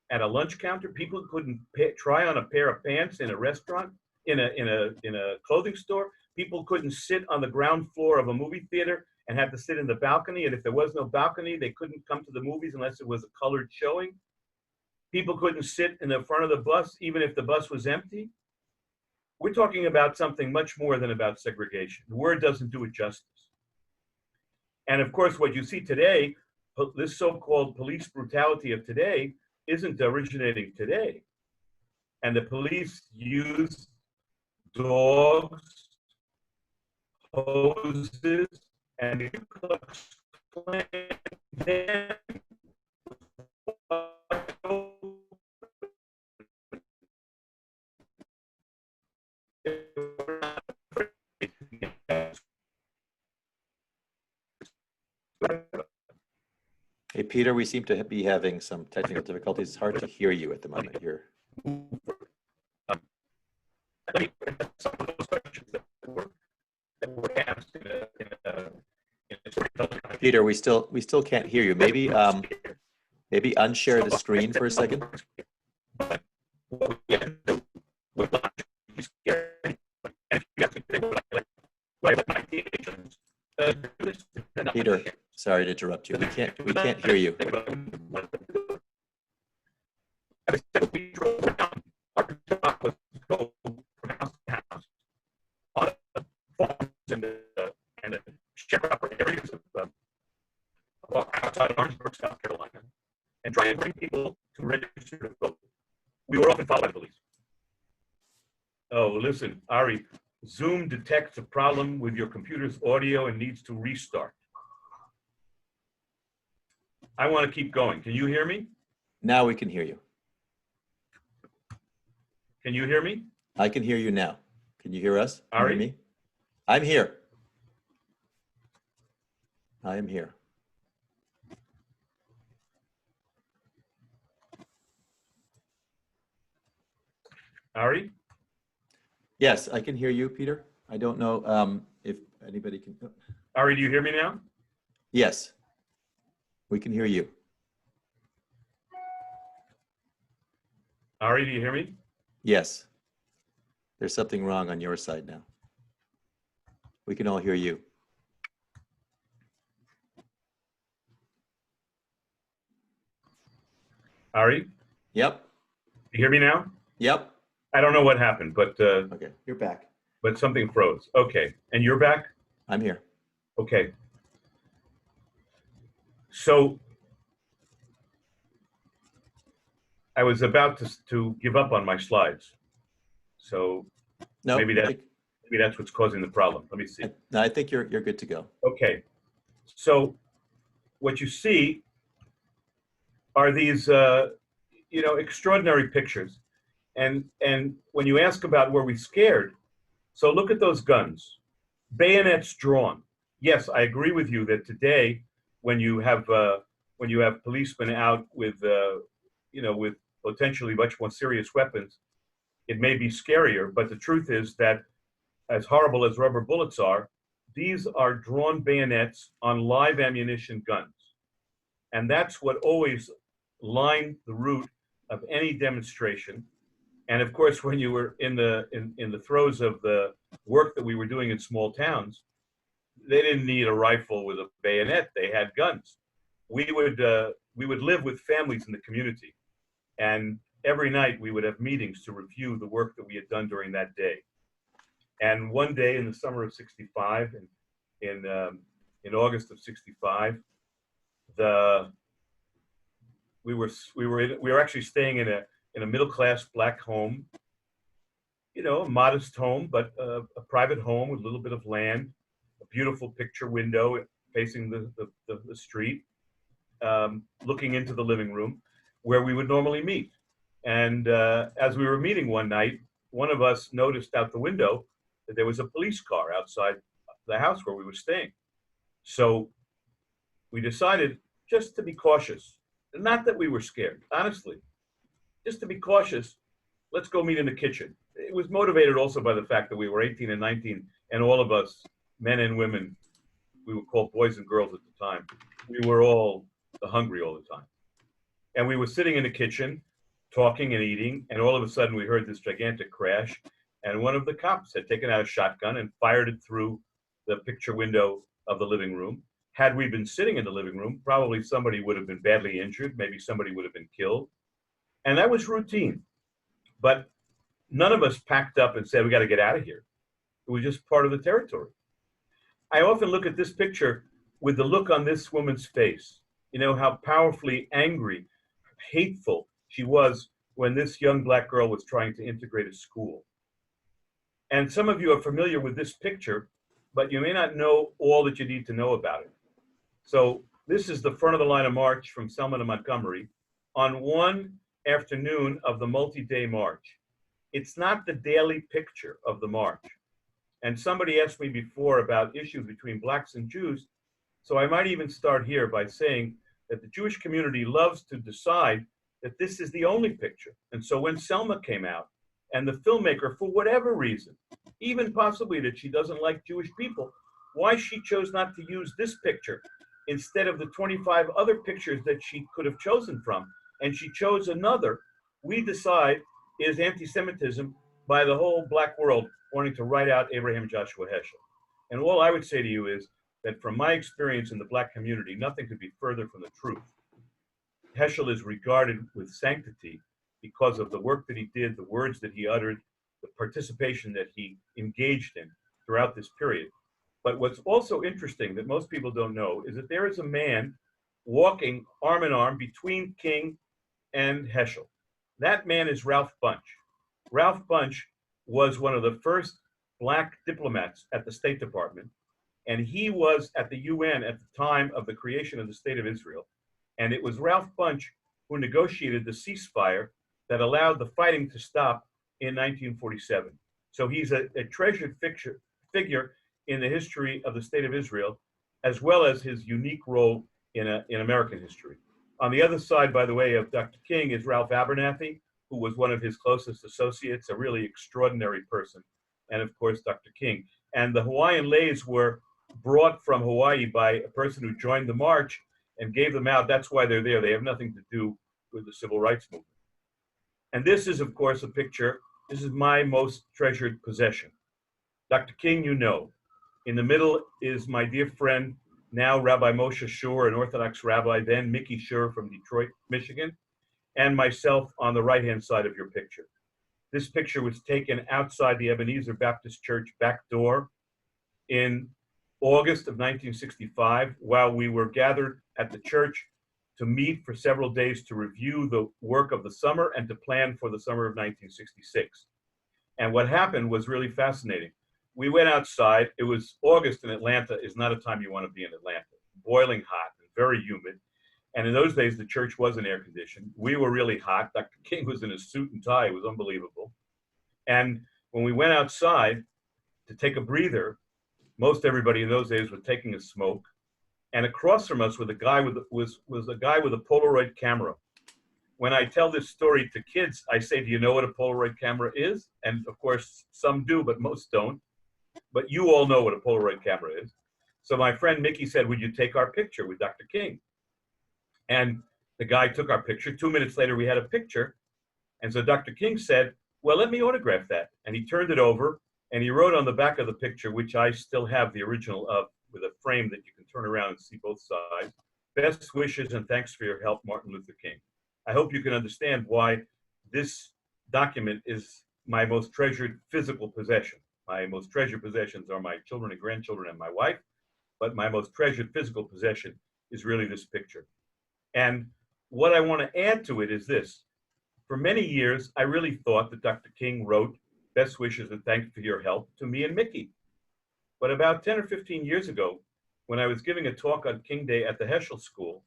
at a lunch counter. People couldn't try on a pair of pants in a restaurant, in a clothing store. People couldn't sit on the ground floor of a movie theater and had to sit in the balcony. And if there was no balcony, they couldn't come to the movies unless it was a colored showing. People couldn't sit in the front of the bus, even if the bus was empty. We're talking about something much more than about segregation. The word doesn't do it justice. And of course, what you see today, this so-called police brutality of today, isn't originating today. And the police use dogs, hoses, and the Ku Klux Klan then Hey, Peter, we seem to be having some technical difficulties. It's hard to hear you at the moment here. some of those questions that were asked in a Peter, we still can't hear you. Maybe unshare the screen for a second. Peter, sorry to interrupt you. We can't hear you. We drove around. Our job was to go from house to house on farms and the sharecropper areas of outside of Orangeburg, South Carolina, and try and bring people to register to vote. We were often followed by the police. Oh, listen, Ari, Zoom detects a problem with your computer's audio and needs to restart. I want to keep going. Can you hear me? Now we can hear you. Can you hear me? I can hear you now. Can you hear us? Can you Ari? hear me? I'm here. I am here. Ari? Yes, I can hear you, Peter. I don't know if anybody can. Ari, do you hear me now? Yes, we can hear you. Ari, do you hear me? Yes. There's something wrong on your side now. We can all hear you. Ari, Yep. you hear me now? Yep. I don't know what happened, but Okay, you're back. something froze. Okay, and you're back? I'm here. Okay. So I was about to give up on my slides. So No, maybe that's what's causing the problem. Let me see. I think you're good to go. Okay. So what you see are these extraordinary pictures. And when you ask about were we scared, so look at those guns, bayonets drawn. Yes, I agree with you that today, when you have policemen out with with potentially much more serious weapons, it may be scarier. But the truth is that, as horrible as rubber bullets are, these are drawn bayonets on live ammunition guns, and that's what always lined the route of any demonstration. And of course, when you were in the throes of the work that we were doing in small towns, they didn't need a rifle with a bayonet. They had guns. We would live with families in the community, and every night we would have meetings to review the work that we had done during that day. And one day in the summer of '65, in August of '65, we were actually staying in a middle-class black home, you know, a modest home, but a private home with a little bit of land, a beautiful picture window facing the street, looking into the living room where we would normally meet. And as we were meeting one night, one of us noticed out the window that there was a police car outside the house where we were staying. So we decided just to be cautious. Not that we were scared, honestly, just to be cautious, let's go meet in the kitchen. It was motivated also by the fact that we were 18 and 19, and all of us, men and women, we were called boys and girls at the time, we were all hungry all the time. And we were sitting in the kitchen, talking and eating, and all of a sudden we heard this gigantic crash, and one of the cops had taken out a shotgun and fired it through the picture window of the living room. Had we been sitting in the living room, probably somebody would have been badly injured, maybe somebody would have been killed. And that was routine. But none of us packed up and said, we got to get out of here. It was just part of the territory. I often look at this picture with the look on this woman's face, you know, how powerfully angry, hateful she was when this young black girl was trying to integrate a school. And some of you are familiar with this picture, but you may not know all that you need to know about it. So this is the front of the line of march from Selma to Montgomery on one afternoon of the multi-day march. It's not the daily picture of the march. And somebody asked me before about issues between blacks and Jews. So I might even start here by saying that the Jewish community loves to decide that this is the only picture. And so when Selma came out, and the filmmaker, for whatever reason, even possibly that she doesn't like Jewish people, why she chose not to use this picture instead of the 25 other pictures that she could have chosen from, and she chose another, we decide is anti-Semitism by the whole black world wanting to write out Abraham Joshua Heschel. And all I would say to you is that from my experience in the black community, nothing could be further from the truth. Heschel is regarded with sanctity because of the work that he did, the words that he uttered, the participation that he engaged in throughout this period. But what's also interesting that most people don't know is that there is a man walking arm in arm between King and Heschel. That man is Ralph Bunche. Ralph Bunche was one of the first black diplomats at the State Department, and he was at the UN at the time of the creation of the State of Israel. And it was Ralph Bunche who negotiated the ceasefire that allowed the fighting to stop in 1947. So he's a treasured figure in the history of the State of Israel, as well as his unique role in American history. On the other side, by the way, of Dr. King is Ralph Abernathy, who was one of his closest associates, a really extraordinary person, and of course, Dr. King. And the Hawaiian leis were brought from Hawaii by a person who joined the march and gave them out. That's why they're there. They have nothing to do with the civil rights movement. And this is, of course, a picture. This is my most treasured possession. Dr. King, you know. In the middle is my dear friend, now Rabbi Moshe Shur, an Orthodox rabbi, then Mickey Shur from Detroit, Michigan, and myself on the right-hand side of your picture. This picture was taken outside the Ebenezer Baptist Church back door in August of 1965, while we were gathered at the church to meet for several days to review the work of the summer and to plan for the summer of 1966. And what happened was really fascinating. We went outside. It was August in Atlanta is not a time you want to be in Atlanta. Boiling hot and very humid. And in those days, the church wasn't air conditioned. We were really hot. Dr. King was in a suit and tie. It was unbelievable. And when we went outside to take a breather, most everybody in those days was taking a smoke. And across from us was a guy with a Polaroid camera. When I tell this story to kids, I say, do you know what a Polaroid camera is? And of course, some do, but most don't. But you all know what a Polaroid camera is. So my friend Mickey said, would you take our picture with Dr. King? And The guy took our picture. 2 minutes later, we had a picture. And so Dr. King said, well, let me autograph that. And he turned it over and he wrote on the back of the picture, which I still have the original of, with a frame that you can turn around and see both sides. Best wishes and thanks for your help, Martin Luther King. I hope you can understand why this document is my most treasured physical possession. My most treasured possessions are my children and grandchildren and my wife, but my most treasured physical possession is really this picture. And what I want to add to it is this. For many years, I really thought that Dr. King wrote best wishes and thanks for your help to me and Mickey. But about 10 or 15 years ago, when I was giving a talk on King Day at the Heschel School,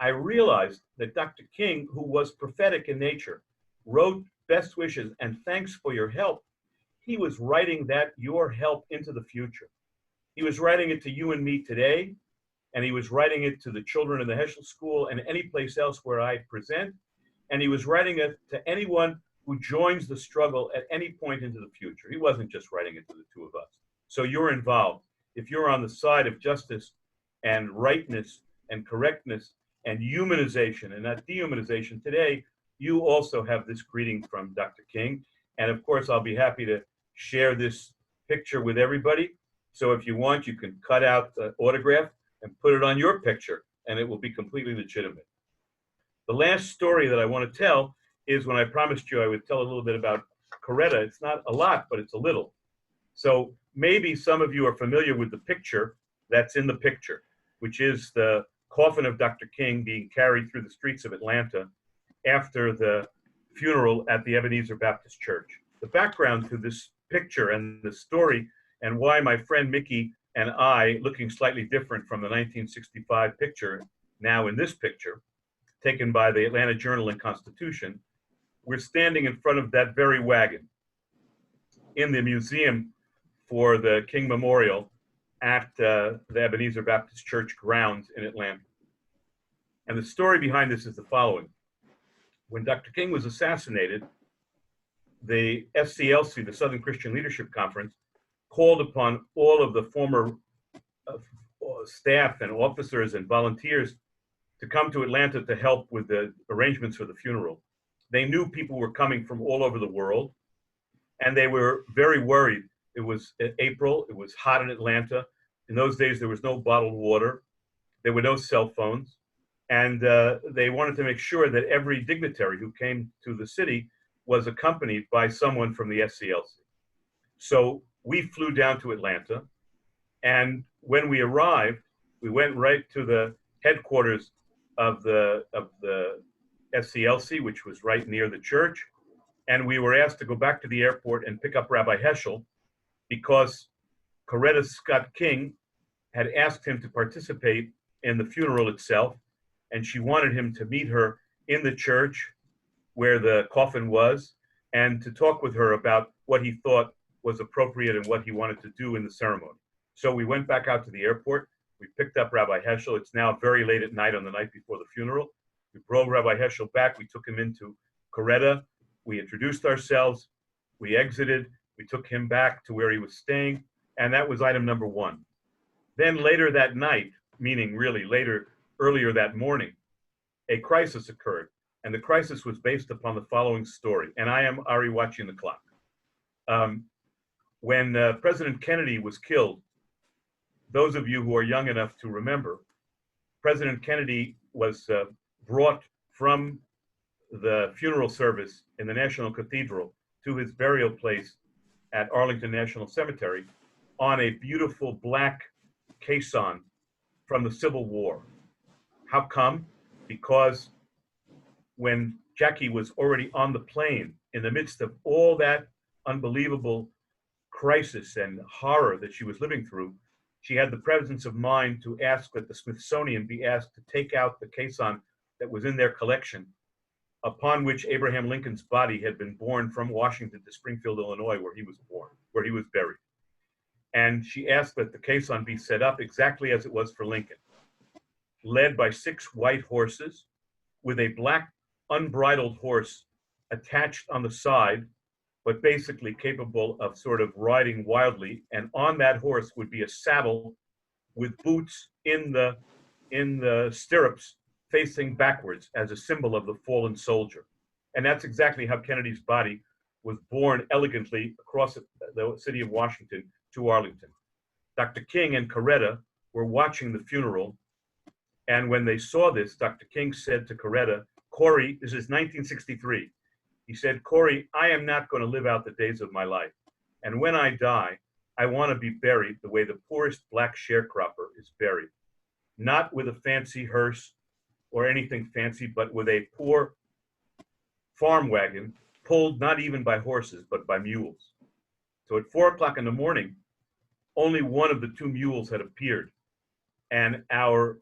I realized that Dr. King, who was prophetic in nature, wrote best wishes and thanks for your help. He was writing that your help into the future. He was writing it to you and me today, and he was writing it to the children in the Heschel School and any place else where I present, and he was writing it to anyone who joins the struggle at any point into the future. He wasn't just writing it to the two of us. So you're involved. If you're on the side of justice and rightness and correctness and humanization and not dehumanization today, you also have this greeting from Dr. King. And of course, I'll be happy to share this picture with everybody. So if you want, you can cut out the autograph and put it on your picture, and it will be completely legitimate. The last story that I want to tell is when I promised you I would tell a little bit about Coretta. It's not a lot, but it's a little. So maybe some of you are familiar with the picture that's in the picture, which is the coffin of Dr. King being carried through the streets of Atlanta after the funeral at the Ebenezer Baptist Church. The background to this picture and the story and why my friend Mickey and I, looking slightly different from the 1965 picture, now in this picture, taken by the Atlanta Journal and Constitution, we're standing in front of that very wagon in the museum for the King Memorial at the Ebenezer Baptist Church grounds in Atlanta. And the story behind this is the following. When Dr. King was assassinated, the SCLC, the Southern Christian Leadership Conference, called upon all of the former staff and officers and volunteers to come to Atlanta to help with the arrangements for the funeral. They knew people were coming from all over the world, and they were very worried. It was April, it was hot in Atlanta. In those days, there was no bottled water. There were no cell phones. And they wanted to make sure that every dignitary who came to the city was accompanied by someone from the SCLC. So we flew down to Atlanta. And when we arrived, we went right to the headquarters of the SCLC, which was right near the church. And we were asked to go back to the airport and pick up Rabbi Heschel because Coretta Scott King had asked him to participate in the funeral itself. And she wanted him to meet her in the church where the coffin was and to talk with her about what he thought was appropriate and what he wanted to do in the ceremony. So we went back out to the airport. We picked up Rabbi Heschel. It's now very late at night on the night before the funeral. We brought Rabbi Heschel back. We took him into Coretta. We introduced ourselves. We exited. We took him back to where he was staying. And that was item number one. Then later that night, meaning really earlier that morning, a crisis occurred. And the crisis was based upon the following story. And I am Ari watching the clock. When President Kennedy was killed, those of you who are young enough to remember, President Kennedy was brought from the funeral service in the National Cathedral to his burial place at Arlington National Cemetery on a beautiful black caisson from the Civil War. How come? Because when Jackie was already on the plane in the midst of all that unbelievable crisis and horror that she was living through, she had the presence of mind to ask that the Smithsonian be asked to take out the caisson that was in their collection, upon which Abraham Lincoln's body had been borne from Washington to Springfield, Illinois, where he was born, where he was buried. And she asked that the caisson be set up exactly as it was for Lincoln, led by 6 white horses with a black unbridled horse attached on the side, but basically capable of sort of riding wildly. And on that horse would be a saddle with boots in the stirrups facing backwards as a symbol of the fallen soldier. And that's exactly how Kennedy's body was borne elegantly across the city of Washington to Arlington. Dr. King and Coretta were watching the funeral, and when they saw this, Dr. King said to Coretta, Corey, this is 1963, he said, Corey, I am not going to live out the days of my life. And when I die, I want to be buried the way the poorest black sharecropper is buried. Not with a fancy hearse or anything fancy, but with a poor farm wagon pulled not even by horses, but by mules. So at 4 o'clock in the morning, only one of the two mules had appeared. And our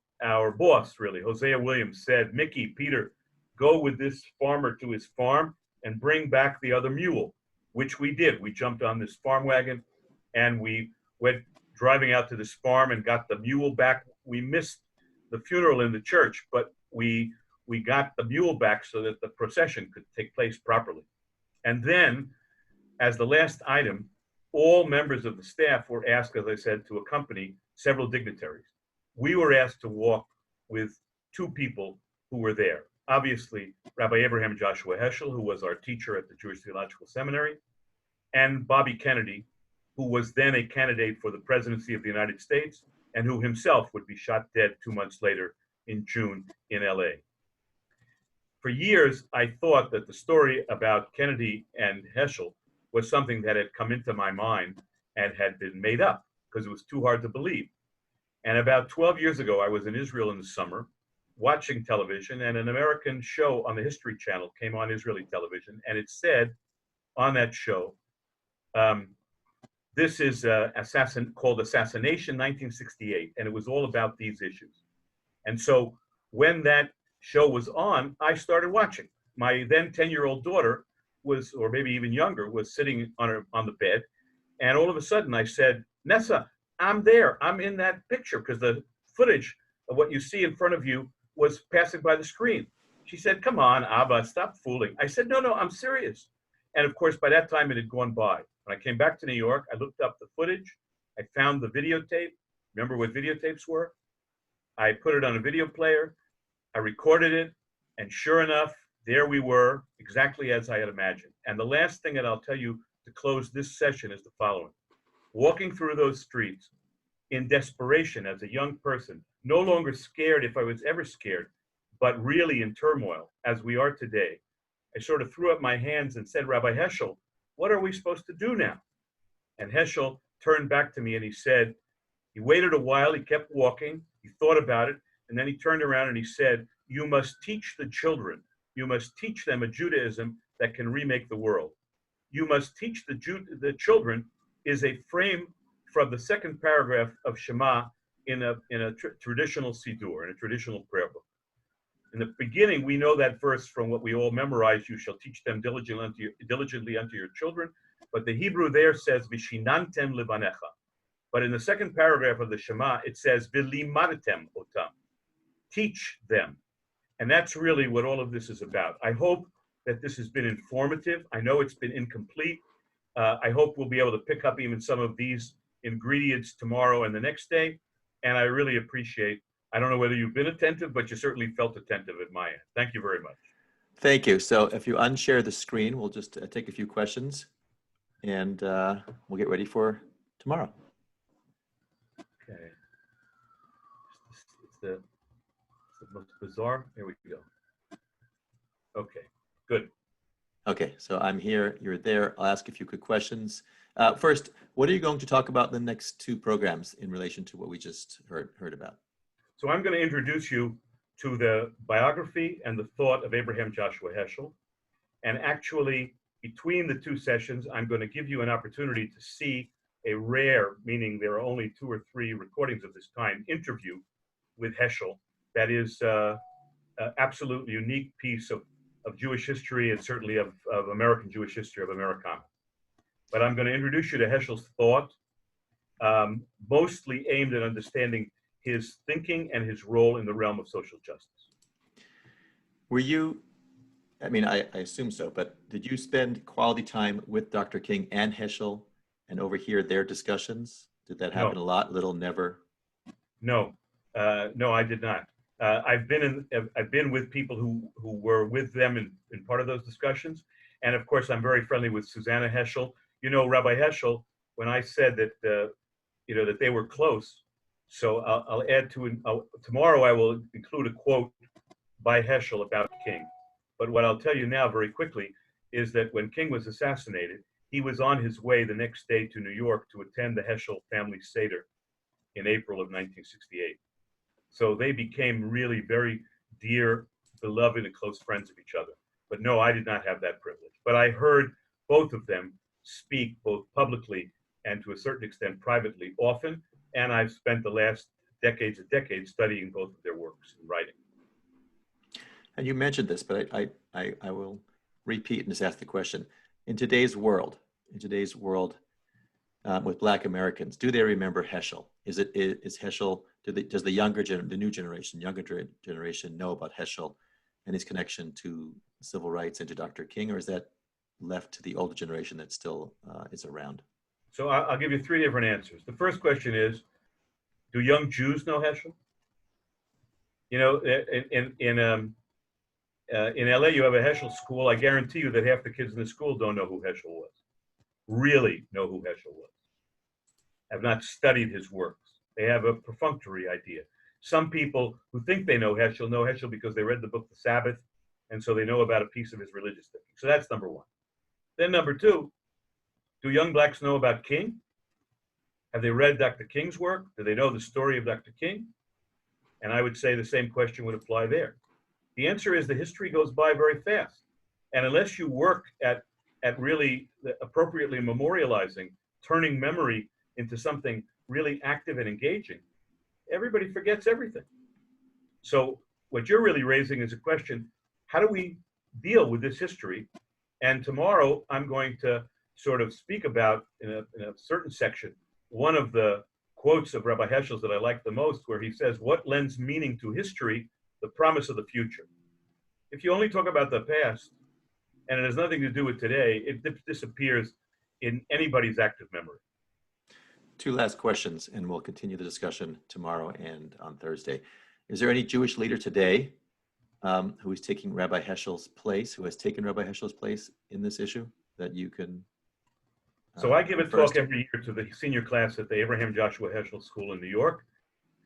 boss, really, Hosea Williams, said, Mickey, Peter, go with this farmer to his farm and bring back the other mule, which we did. We jumped on this farm wagon and we went driving out to this farm and got the mule back. We missed the funeral in the church, but we got the mule back so that the procession could take place properly. And then, as the last item, all members of the staff were asked, as I said, to accompany several dignitaries. We were asked to walk with two people who were there. Obviously, Rabbi Abraham Joshua Heschel, who was our teacher at the Jewish Theological Seminary, and Bobby Kennedy, who was then a candidate for the presidency of the United States, and who himself would be shot dead 2 months later in June in LA. For years, I thought that the story about Kennedy and Heschel was something that had come into my mind and had been made up because it was too hard to believe. And about 12 years ago, I was in Israel in the summer watching television, and an American show on the History Channel came on Israeli television, and it said on that show, this is called Assassination 1968, and it was all about these issues. And so when that show was on, I started watching. My then 10-year-old daughter was, or maybe even younger, was sitting on the bed, and all of a sudden I said, Nessa, I'm there. I'm in that picture, because the footage of what you see in front of you was passing by the screen. She said, come on, Abba, stop fooling. I said, no, I'm serious. And of course, by that time, it had gone by. When I came back to New York, I looked up the footage. I found the videotape. Remember what videotapes were? I put it on a video player. I recorded it. And sure enough, there we were, exactly as I had imagined. And the last thing that I'll tell you to close this session is the following. Walking through those streets in desperation as a young person, no longer scared if I was ever scared, but really in turmoil, as we are today, I sort of threw up my hands and said, Rabbi Heschel, what are we supposed to do now? And Heschel turned back to me and he said, he waited a while, he kept walking, he thought about it, and then he turned around and he said, you must teach the children, you must teach them a Judaism that can remake the world. You must teach the children is a frame from the second paragraph of Shema in a traditional Siddur, in a traditional prayer book. In the beginning, we know that verse from what we all memorize, you shall teach them diligently unto your children, but the Hebrew there says, Vishinantem libanecha. But in the second paragraph of the Shema, it says, Vilimadetem otam, teach them. And that's really what all of this is about. I hope that this has been informative. I know it's been incomplete. I hope we'll be able to pick up even some of these ingredients tomorrow and the next day. And I really appreciate, I don't know whether you've been attentive, but you certainly felt attentive at my end. Thank you very much. Thank you. So if you unshare the screen, we'll just take a few questions and we'll get ready for tomorrow. Okay. It's the most bizarre. Here we go. Okay, good. Okay, so I'm here, you're there. I'll ask a few quick questions. First, what are you going to talk about in the next two programs in relation to what we just heard about? So I'm going to introduce you to the biography and the thought of Abraham Joshua Heschel. And actually, between the two sessions, I'm going to give you an opportunity to see a rare, meaning there are only 2 or 3 recordings of this kind, interview with Heschel. That is an absolutely unique piece of Jewish history and certainly of American Jewish history, of Americana. But I'm going to introduce you to Heschel's thought, mostly aimed at understanding his thinking and his role in the realm of social justice. Were you, I mean, I assume so, but did you spend quality time with Dr. King and Heschel and overhear their discussions? Did that happen a lot, little, never? No, no, I did not. I've been with people who were with them in part of those discussions, and of course I'm very friendly with Susanna Heschel. You know, Rabbi Heschel, when I said that that they were close, so I'll add to tomorrow I will include a quote by Heschel about King. But what I'll tell you now very quickly is that when King was assassinated, he was on his way the next day to New York to attend the Heschel family Seder in April of 1968. So they became really very dear, beloved, and close friends of each other. But no, I did not have that privilege. But I heard both of them speak both publicly and to a certain extent privately often. And I've spent the last decades studying both of their works and writing. And you mentioned this, but I will repeat and just ask the question. In today's world, with Black Americans, do they remember Heschel? Is Heschel, does the new generation, younger generation know about Heschel and his connection to civil rights and to Dr. King, or is that left to the older generation that still is around? So I'll give you three different answers. The first question is, do young Jews know Heschel? You know, in LA, you have a Heschel school. I guarantee you that half the kids in the school don't know who Heschel was, really know who Heschel was, have not studied his works. They have a perfunctory idea. Some people who think they know Heschel because they read the book The Sabbath, and so they know about a piece of his religious thinking. So that's number one. Then number two, do young Blacks know about King? Have they read Dr. King's work? Do they know the story of Dr. King? And I would say the same question would apply there. The answer is the history goes by very fast. And unless you work at really appropriately memorializing, turning memory into something really active and engaging, everybody forgets everything. So what you're really raising is a question, how do we deal with this history? And tomorrow I'm going to sort of speak about, in a certain section, one of the quotes of Rabbi Heschel's that I like the most, where he says, what lends meaning to history? The promise of the future. If you only talk about the past, and it has nothing to do with today, it disappears in anybody's active memory. Two last questions, and we'll continue the discussion tomorrow and on Thursday. Is there any Jewish leader today who is taking Rabbi Heschel's place, who has taken Rabbi Heschel's place in this issue that you can? So I give a talk every year to the senior class at the Abraham Joshua Heschel School in New York,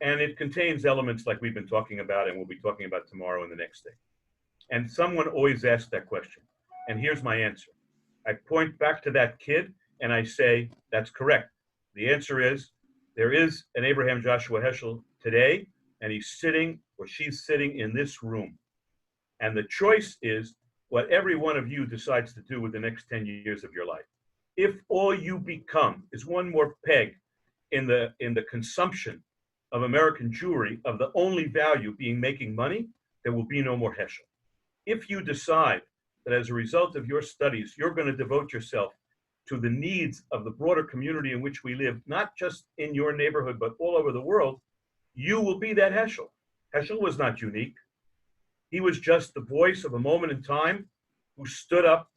and it contains elements like we've been talking about and we'll be talking about tomorrow and the next day. And someone always asks that question, and here's my answer. I point back to that kid and I say, that's correct. The answer is, there is an Abraham Joshua Heschel today, and he's sitting, or she's sitting in this room. And the choice is what every one of you decides to do with the next 10 years of your life. If all you become is one more peg in the consumption of American Jewry, of the only value being making money, there will be no more Heschel. If you decide that as a result of your studies, you're going to devote yourself to the needs of the broader community in which we live, not just in your neighborhood, but all over the world, you will be that Heschel. Heschel was not unique. He was just the voice of a moment in time who stood up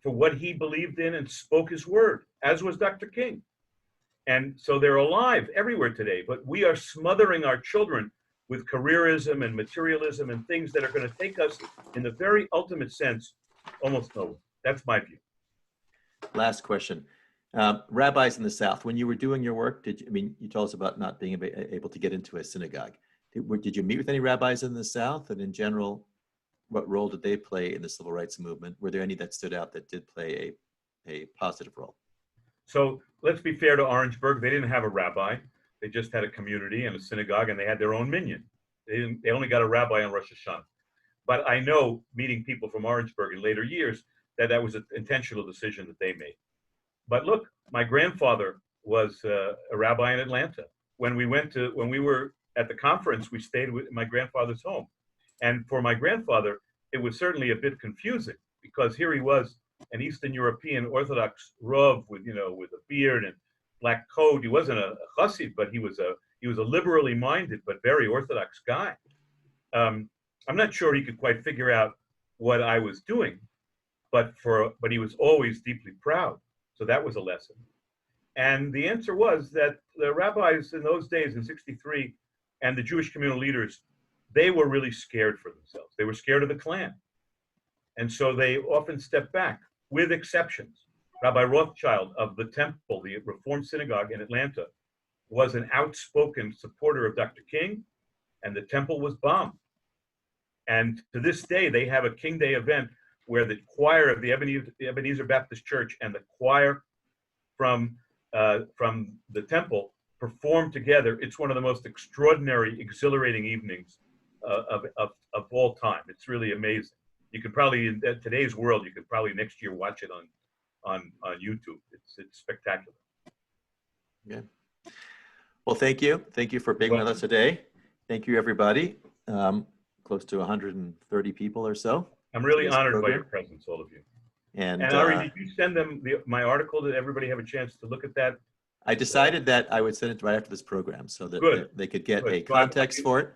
for what he believed in and spoke his word, as was Dr. King. And so they're alive everywhere today, but we are smothering our children with careerism and materialism and things that are going to take us, in the very ultimate sense, almost nowhere. That's my view. Last question. Rabbis in the South, when you were doing your work, you told us about not being able to get into a synagogue. Did you meet with any rabbis in the South? And in general, what role did they play in the civil rights movement? Were there any that stood out that did play a positive role? So let's be fair to Orangeburg. They didn't have a rabbi. They just had a community and a synagogue, and they had their own minyan. They only got a rabbi on Rosh Hashanah. But I know, meeting people from Orangeburg in later years, that was an intentional decision that they made. But look, my grandfather was a rabbi in Atlanta. When we were at the conference, we stayed with my grandfather's home. And for my grandfather, it was certainly a bit confusing, because here he was, an Eastern European Orthodox Rav with a beard and black coat. He wasn't a chassid, but he was a liberally minded but very Orthodox guy. I'm not sure he could quite figure out what I was doing, but he was always deeply proud. So that was a lesson. And the answer was that the rabbis in those days, in '63, and the Jewish communal leaders they were really scared for themselves. They were scared of the Klan. And so they often stepped back, with exceptions. Rabbi Rothschild of the Temple, the Reformed Synagogue in Atlanta, was an outspoken supporter of Dr. King, and the temple was bombed. And to this day, they have a King Day event where the choir of the Ebenezer Baptist Church and the choir from the temple perform together. It's one of the most extraordinary, exhilarating evenings of all time. It's really amazing. You could probably, in today's world, you could probably next year watch it on YouTube. It's spectacular. Yeah. Well, thank you. Thank you for being with us today. Thank you, everybody. Close to 130 people or so. I'm really honored by program. your presence, all of you. And Ari, did you send them my article? Did everybody have a chance to look at that? I decided that I would send it right after this program so that they could get a context for it.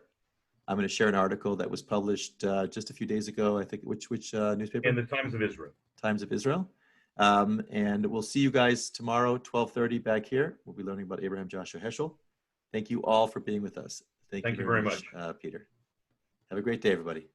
I'm going to share an article that was published just a few days ago. I think which newspaper? In the Times of Israel. Times of Israel. And we'll see you guys tomorrow, 12:30 back here. We'll be learning about Abraham Joshua Heschel. Thank you all for being with us. Thank you very much, Peter. Have a great day, everybody.